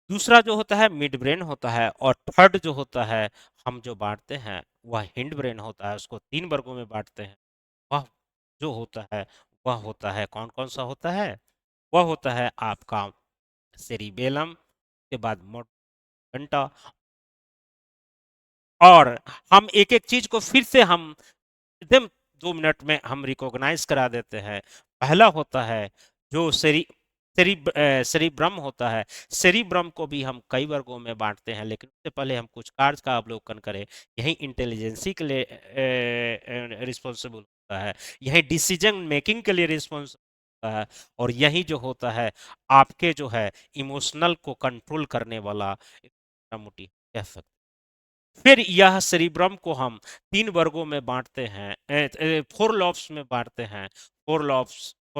[SPEAKER 1] दूसरा जो होता है मिड ब्रेन होता है, और थर्ड जो होता है हम जो बांटते हैं वह हिंड ब्रेन होता है, उसको 3 वर्गों में बांटते हैं। वह जो होता है वह होता है कौन कौन सा होता है? वह होता है आपका सेरिबेलम के बाद मोटा। और हम एक एक चीज को फिर से हम एकदम 2 मिनट में हम रिकॉग्नाइज करा देते हैं। पहला होता है जो सेरिब्रम होता है। सेरिब्रम को भी हम कई वर्गों में बांटते हैं, लेकिन उससे पहले हम कुछ कार्य का अवलोकन करें। यही इंटेलिजेंसी के लिए रिस्पॉन्सिबल होता है, यही डिसीजन मेकिंग के लिए रिस्पॉन्सिबल होता है, और यही जो होता है आपके जो है इमोशनल को कंट्रोल करने वाला मोटी कह सकते। फिर यह सेरिब्रम को हम 3 वर्गों में बांटते हैं, 4 लॉब्स में बांटते हैं। 4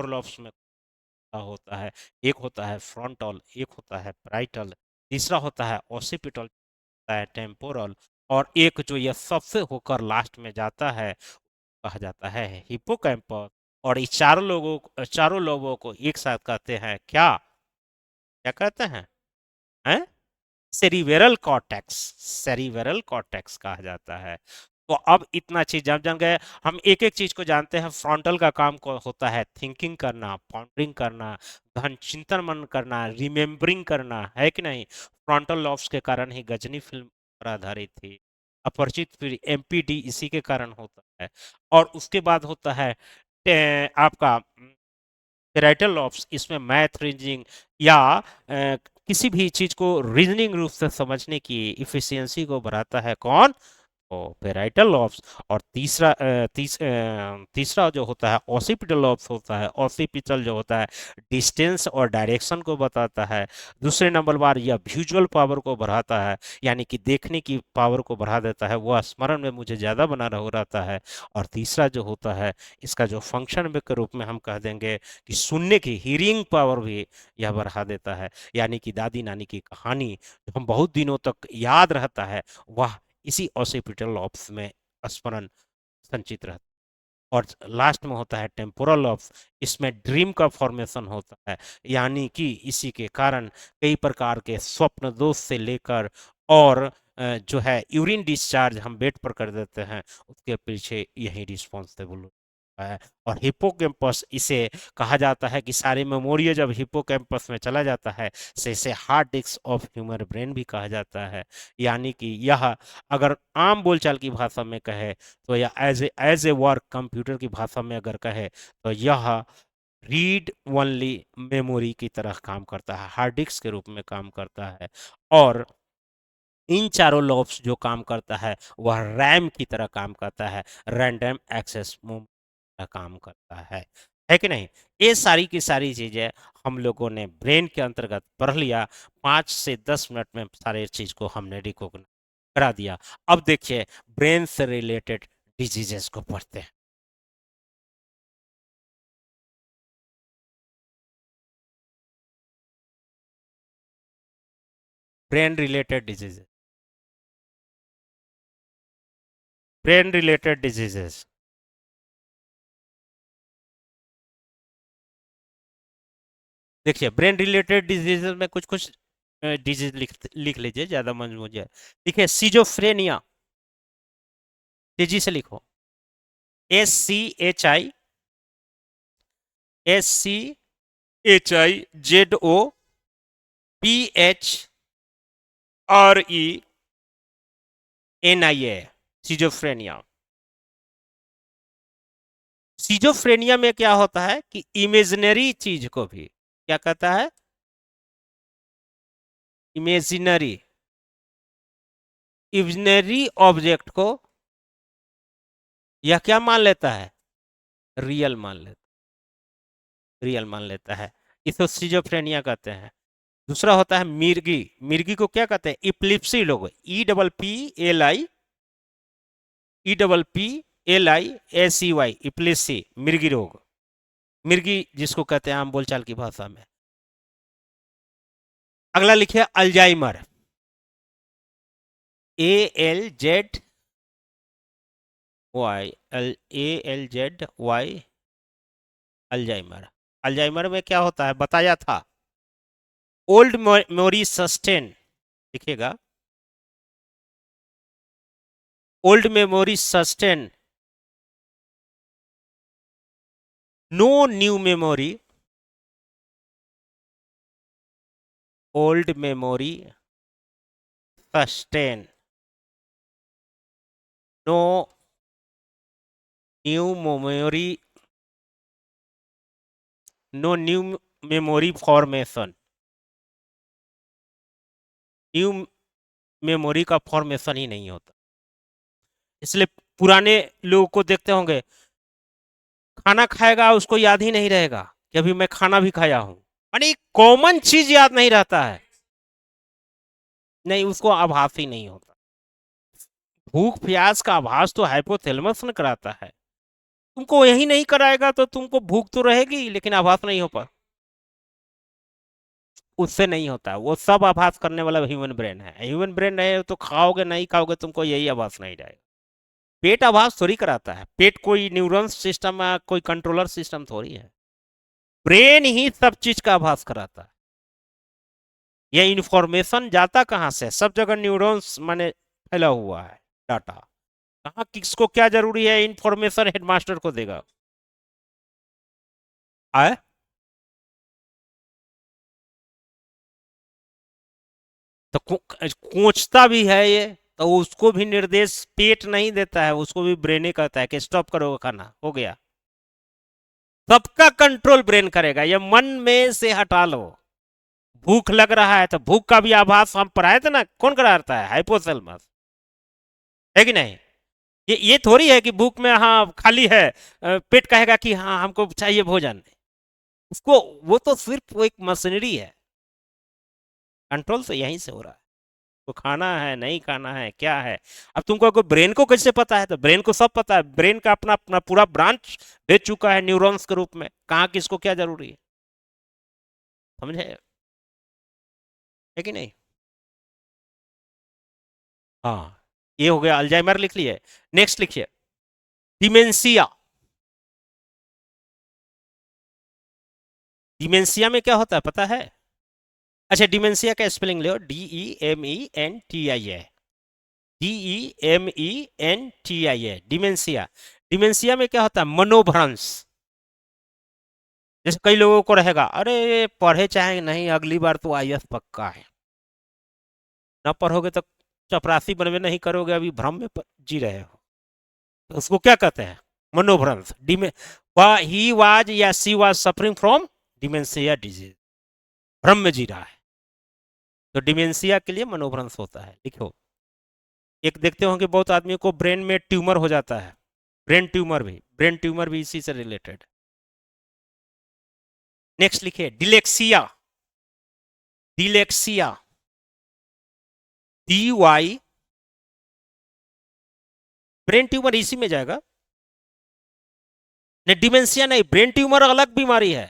[SPEAKER 1] लॉब्स में क्या होता है? एक होता है फ्रंटल, एक होता है पैराइटल, तीसरा होता है ओसिपिटल, होता है टेम्पोरल, और एक जो यह सबसे होकर लास्ट में जाता है कहा जाता है हिप्पोकैम्पस। और इस चारों लोगों को एक साथ कहते हैं क्या? क्या कहते हैं? हैं? सेरिबेरल कॉर्टेक्स। सेरिबेरल कॉर्टेक्स कहा जाता है। तो अब इतना चीज जान गए, हम एक एक चीज को जानते हैं। फ्रंटल का काम होता है थिंकिंग करना, पॉन्डरिंग करना, गहन चिंतन मन करना, रिमेम्बरिंग करना, है कि नहीं? फ्रंटल लॉब्स के कारण ही गजनी फिल्म पर आधारित थी। अपरिचित फिर एमपीडी इसी के कारण होता है। और उसके बाद होता है आपका पैराइटल लॉब्स, इसमें मैथ रीजनिंग या किसी भी चीज को रीजनिंग रूप से समझने की इफिशियंसी को बढ़ाता है कौन? Parietal lobes. और तीसरा जो होता है ऑसिपिटल लॉब्स होता है। ऑसिपिटल जो होता है डिस्टेंस और डायरेक्शन को बताता है। दूसरे नंबर बार यह विजुअल पावर को बढ़ाता है, यानी कि देखने की पावर को बढ़ा देता है, वह स्मरण में मुझे ज़्यादा बना रह रहता है। और तीसरा जो होता है इसका जो फंक्शन के रूप में हम कह देंगे कि सुनने की हियरिंग पावर भी यह बढ़ा देता है, यानी कि दादी नानी की कहानी जो हम बहुत दिनों तक याद रहता है वह इसी ऑसिपिटल लॉब्स में स्मरण संचित रहता है। और लास्ट में होता है टेम्पोरल लॉब्स, इसमें ड्रीम का फॉर्मेशन होता है, यानी कि इसी के कारण कई प्रकार के स्वप्न दोष से लेकर और जो है यूरिन डिस्चार्ज हम बेड पर कर देते हैं, उसके पीछे यही रिस्पॉन्सिबल है। और हिप्पोकैम्पस, इसे कहा जाता है कि सारे मेमोरी जब हिप्पोकैम्पस में चला जाता है, से इसे hard disk of human brain भी कहा जाता है। यानी कि यह, अगर आम बोलचाल की भाषा में कहे तो, या एज ए वर्क कंप्यूटर की भाषा में अगर कहे तो, यह रीड ओनली मेमोरी की तरह काम करता है, हार्ड डिस्क के रूप में काम करता है। और इन चारों लॉब्स जो काम करता है वह रैम की तरह काम करता है, रैंडम एक्सेस मोड का काम करता है कि नहीं? ये सारी की सारी चीजें हम लोगों ने ब्रेन के अंतर्गत पढ़ लिया। 5 से 10 मिनट में सारे चीज को हमने रिकॉग्नाइज करा दिया। अब देखिए ब्रेन से रिलेटेड डिजीजेस को पढ़ते हैं। Brain related diseases, brain related diseases. देखिए ब्रेन रिलेटेड डिजीजेस में कुछ कुछ डिजीज लिख लिख लीजिए, ज्यादा मन मुझे। देखिए सिजोफ्रेनिया, तेजी से लिखो। SCHIZOPHRENIA, schizophrenia. सिजोफ्रेनिया में क्या होता है कि इमेजिनरी चीज को भी क्या कहता है, इमेजिनरी, इमेजिनरी ऑब्जेक्ट को यह क्या मान लेता है, रियल मान लेता, रियल मान लेता है। इसको सिजोफ्रेनिया कहते हैं। दूसरा होता है मिर्गी, मिर्गी को क्या कहते हैं, इप्लिप्सी लोग, EPPLI, इप्लिप्सी, मिर्गी रोग, मिर्गी जिसको कहते हैं आम बोलचाल की भाषा में। अगला लिखिए अल्जाइमर, ALZY, अल्जाइमर। अल्जाइमर में क्या होता है बताया था, ओल्ड मेमोरी सस्टेन, लिखिएगा, old memory sustain, no new memory, old memory sustain, no new memory, no new memory formation, new memory का फॉर्मेशन ही नहीं होता। इसलिए पुराने लोगों को देखते होंगे, खाना खाएगा उसको याद ही नहीं रहेगा कि अभी मैं खाना भी खाया हूं, यानी कॉमन चीज याद नहीं रहता है, नहीं उसको आभास ही नहीं होता। भूख प्यास का आभास तो हाइपोथैलेमस ने कराता है, तुमको यही नहीं कराएगा तो तुमको भूख तो रहेगी लेकिन आभास नहीं हो पा, उससे नहीं होता। वो सब आभास करने वाला ह्यूमन ब्रेन है, ह्यूमन ब्रेन रहे तो खाओगे नहीं खाओगे तुमको यही आभास नहीं रहेगा। पेट आभास थोड़ी कराता है, पेट कोई न्यूरॉन सिस्टम या कोई कंट्रोलर सिस्टम थोड़ी है, ब्रेन ही सब चीज का आभास कराता है। यह इंफॉर्मेशन जाता कहाँ से, सब जगह न्यूरॉन्स माने फैला हुआ है डाटा, कहाँ किसको क्या जरूरी है इंफॉर्मेशन हेडमास्टर को देगा। आए तो कोचता भी है ये, तो उसको भी निर्देश पेट नहीं देता है, उसको भी ब्रेन ही कहता है कि स्टॉप करो खाना हो गया। सबका कंट्रोल ब्रेन करेगा, ये मन में से हटा लो। भूख लग रहा है तो भूख का भी आभास हम पढ़ाए थे ना, कौन कराता है, हाइपोथैलेमस, है कि नहीं? ये थोड़ी है कि भूख में हाँ खाली है, पेट कहेगा कि हाँ हमको चाहिए भोजन, उसको, वो तो सिर्फ वो एक मशीनरी है, कंट्रोल तो यहीं से हो रहा है। तो खाना है नहीं खाना है क्या है, अब तुमको अगर ब्रेन को कैसे पता है, तो ब्रेन को सब पता है, ब्रेन का अपना अपना पूरा ब्रांच भेज चुका है न्यूरॉन्स के रूप में, कहाँ किसको क्या जरूरी है, समझे, है कि नहीं? हाँ, ये हो गया अल्जाइमर, लिख लिए। नेक्स्ट लिखिए डिमेंशिया। डिमेंशिया में क्या होता है पता है? अच्छा डिमेंशिया का स्पेलिंग लो, DEMENTIA, DEMENTIA, डिमेंशिया। डिमेंशिया में क्या होता है? मनोभ्रंश। जैसे कई लोगों को रहेगा, अरे पढ़े चाहे नहीं अगली बार तो आईएएस पक्का है, ना पढ़ोगे तो चपरासी बनवे नहीं करोगे, अभी भ्रम में जी रहे हो। तो उसको क्या कहते हैं? मनोभ्रंश। डिमे ही वाज या she was suffering from dementia disease, भ्रम में जी रहा है। तो डिमेंशिया के लिए मनोभ्रंश होता है। लिखो, एक देखते होंगे बहुत आदमी को ब्रेन में ट्यूमर हो जाता है, ब्रेन ट्यूमर भी इसी से रिलेटेड। नेक्स्ट लिखिए, डिलेक्सिया। डिलेक्सिया, डी वाई, ब्रेन ट्यूमर इसी में जाएगा। नहीं, डिमेंशिया नहीं, ब्रेन ट्यूमर अलग बीमारी है।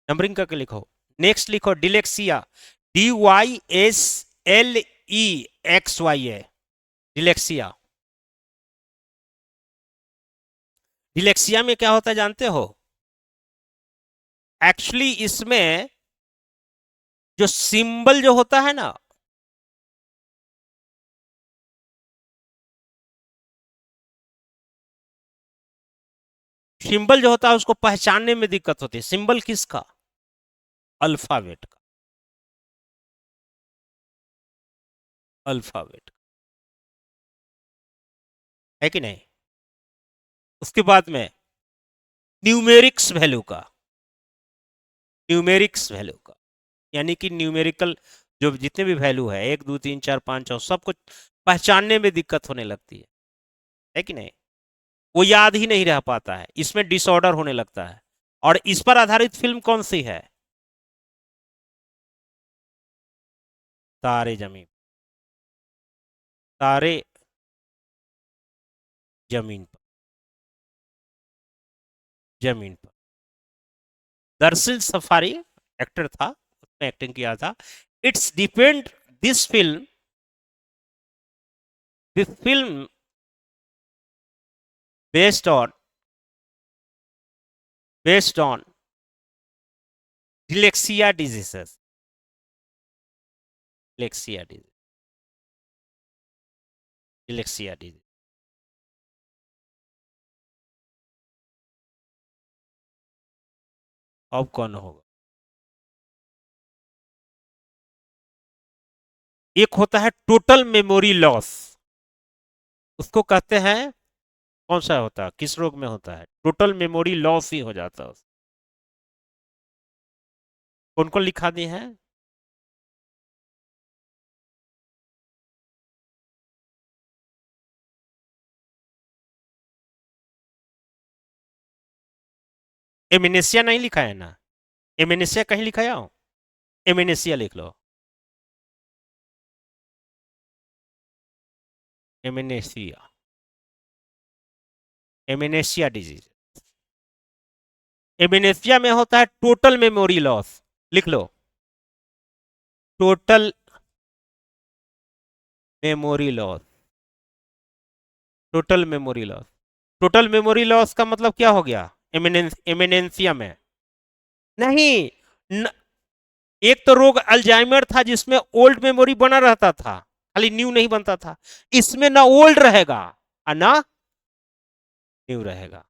[SPEAKER 1] नंबरिंग करके लिखो। नेक्स्ट लिखो, डिलेक्सिया, DYSLEXYA, डिलेक्सिया। डिलेक्सिया में क्या होता है जानते हो? एक्चुअली इसमें जो सिंबल जो होता है ना, सिंबल जो होता है उसको पहचानने में दिक्कत होती है। सिंबल किसका? अल्फाबेट का। अल्फाबेट है कि नहीं? उसके बाद में न्यूमेरिक्स वैल्यू का, न्यूमेरिक्स वैल्यू का, यानी कि न्यूमेरिकल जो जितने भी वैल्यू है, 1 2 3 4 5 6, सब कुछ पहचानने में दिक्कत होने लगती है कि नहीं? वो याद ही नहीं रह पाता है, इसमें डिसऑर्डर होने लगता है। और इस पर आधारित फिल्म कौन सी है? तारे जमीन, तारे जमीन पर, जमीन पर। दरअसल सफारी एक्टर था, उसने एक्टिंग किया था। It's depend, this film, this film based on, based on dyslexia diseases, dyslexia disease, dyslexia disease. अब कौन होगा? एक होता है टोटल मेमोरी लॉस, उसको कहते हैं, कौन सा होता है, किस रोग में होता है? टोटल मेमोरी लॉस ही हो जाता है। कौन कौन लिखा दिए हैं? एमिनेसिया नहीं लिखा है ना? एमिनेसिया कहीं लिखाया हो? एमिनेसिया लिख लो। एमिनेसिया, एमिनेसिया डिजीज। एमिनेसिया में होता है टोटल मेमोरी लॉस। लिख लो, total memory loss, total memory loss. Total memory loss का मतलब क्या हो गया? एमिनेंसिया में नहीं। न, एक तो रोग अल्जाइमर था जिसमें ओल्ड मेमोरी बना रहता था, खाली न्यू नहीं बनता था। इसमें ना ओल्ड रहेगा और ना न्यू रहेगा,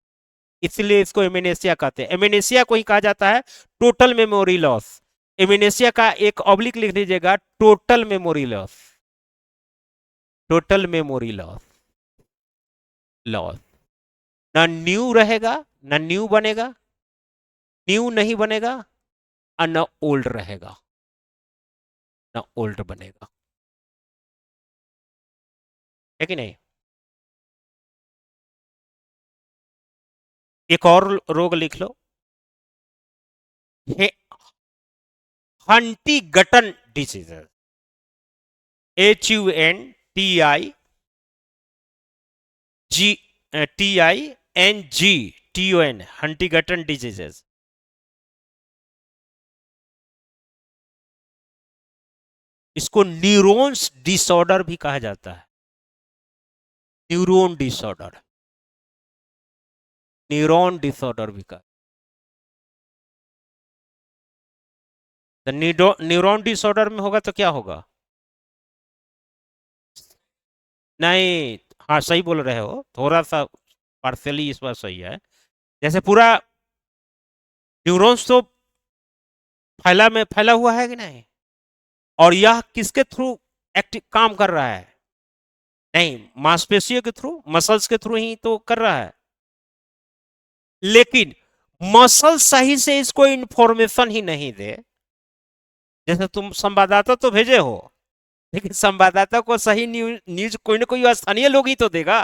[SPEAKER 1] इसलिए इसको एमिनेसिया कहते हैं। एमिनेसिया को ही कहा जाता है टोटल मेमोरी लॉस। एमिनेसिया का एक ऑब्लिक लिख दीजिएगा, total memory loss, total memory loss, loss. ना न्यू रहेगा, ना न्यू बनेगा, न्यू नहीं बनेगा, और ना ओल्ड रहेगा, ना ओल्ड बनेगा, है कि नहीं? एक और रोग लिख लो, Huntington disease, HUNTIGTINGTON, Huntington diseases. इसको न्यूरॉन्स डिसऑर्डर भी कहा जाता है, न्यूरॉन डिसऑर्डर, न्यूरॉन डिसऑर्डर भी कहा। न्यूरॉन डिसऑर्डर में होगा तो क्या होगा? नहीं, हाँ सही बोल रहे हो, थोड़ा सा पार्शियली इस बार सही है। जैसे पूरा न्यूरॉन्स तो फैला हुआ है कि नहीं, और यह किसके थ्रू एक्टिव काम कर रहा है? नहीं, मांसपेशियों के थ्रू, मसल्स के थ्रू ही तो कर रहा है। लेकिन मसल सही से इसको इंफॉर्मेशन ही नहीं दे। जैसे तुम संवाददाता तो भेजे हो, लेकिन संवाददाता को सही न्यूज कोई ना कोई स्थानीय लोग ही तो देगा,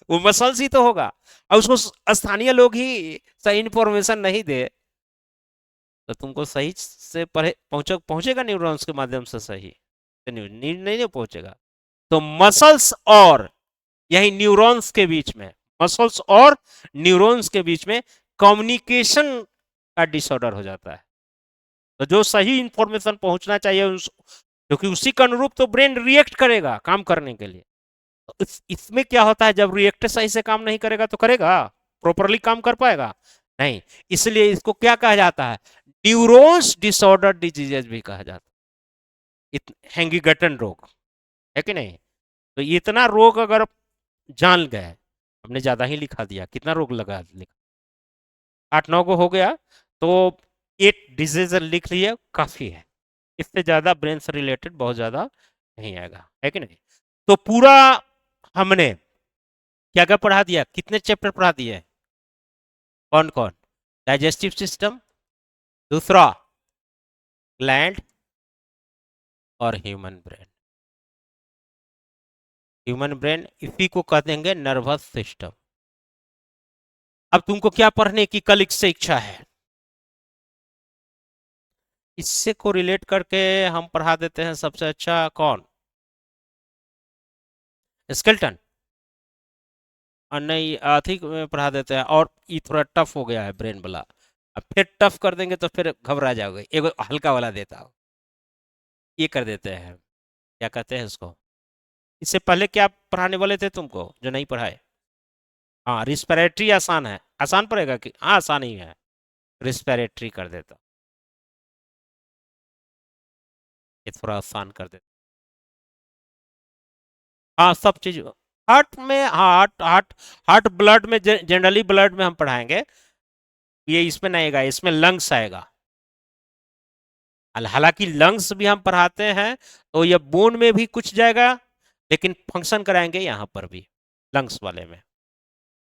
[SPEAKER 1] वो मसल्स ही तो होगा, और उसको स्थानीय लोग ही सही इंफॉर्मेशन नहीं दे तो तुमको सही से पहुंचेगा न्यूरॉन्स के माध्यम से सही तो नहीं पहुंचेगा। तो मसल्स और यही न्यूरॉन्स के बीच में, मसल्स और न्यूरॉन्स के बीच में कम्युनिकेशन का डिसऑर्डर हो जाता है। तो जो सही इंफॉर्मेशन पहुंचना चाहिए क्योंकि उसी के अनुरूप तो ब्रेन रिएक्ट करेगा काम करने के लिए। तो इसमें क्या होता है, जब रिएक्टर सही से काम नहीं करेगा तो करेगा प्रॉपरली काम कर पाएगा नहीं। इसलिए इसको क्या कहा जाता है, न्यूरॉन्स डिसऑर्डर डिजीजेज भी कहा जाता है, हैंगीगटन रोग, है कि नहीं। तो इतना रोग अगर जान गए, हमने ज्यादा ही लिखा दिया, कितना रोग लगा लिखा, 8-9 को हो गया, तो 8 डिजीज लिख लिए काफी है, इससे ज्यादा ब्रेन से रिलेटेड बहुत ज्यादा नहीं आएगा, है कि नहीं। तो पूरा हमने क्या क्या पढ़ा दिया, कितने चैप्टर पढ़ा दिए, कौन कौन? डाइजेस्टिव सिस्टम, दूसरा ग्लैंड, और ह्यूमन ब्रेन। ह्यूमन ब्रेन इसी को कह देंगे नर्वस सिस्टम। अब तुमको क्या पढ़ने की कल से इच्छा है? इससे को रिलेट करके हम पढ़ा देते हैं सबसे अच्छा कौन, स्केल्टन, और नहीं अधिक में पढ़ा देते हैं, और ये थोड़ा टफ हो गया है ब्रेन वाला, अब फिर टफ कर देंगे तो फिर घबरा जाओगे, एक हल्का वाला देता हो, ये कर देते हैं, क्या कहते हैं इसको, इससे पहले क्या पढ़ाने वाले थे तुमको जो नहीं पढ़ाए? हाँ, रिस्पिरेटरी आसान है, आसान पड़ेगा कि हाँ आसान ही है, रिस्पिरेटरी कर देता, ये थोड़ा आसान कर देता। हाँ सब चीज हार्ट में, हार्ट हार्ट हार्ट ब्लड में, जनरली ब्लड में हम पढ़ाएंगे, ये इसमें नहीं आएगा, इसमें लंग्स आएगा। हालांकि लंग्स भी हम पढ़ाते हैं, तो ये बोन में भी कुछ जाएगा, लेकिन फंक्शन कराएंगे यहाँ पर भी लंग्स वाले में।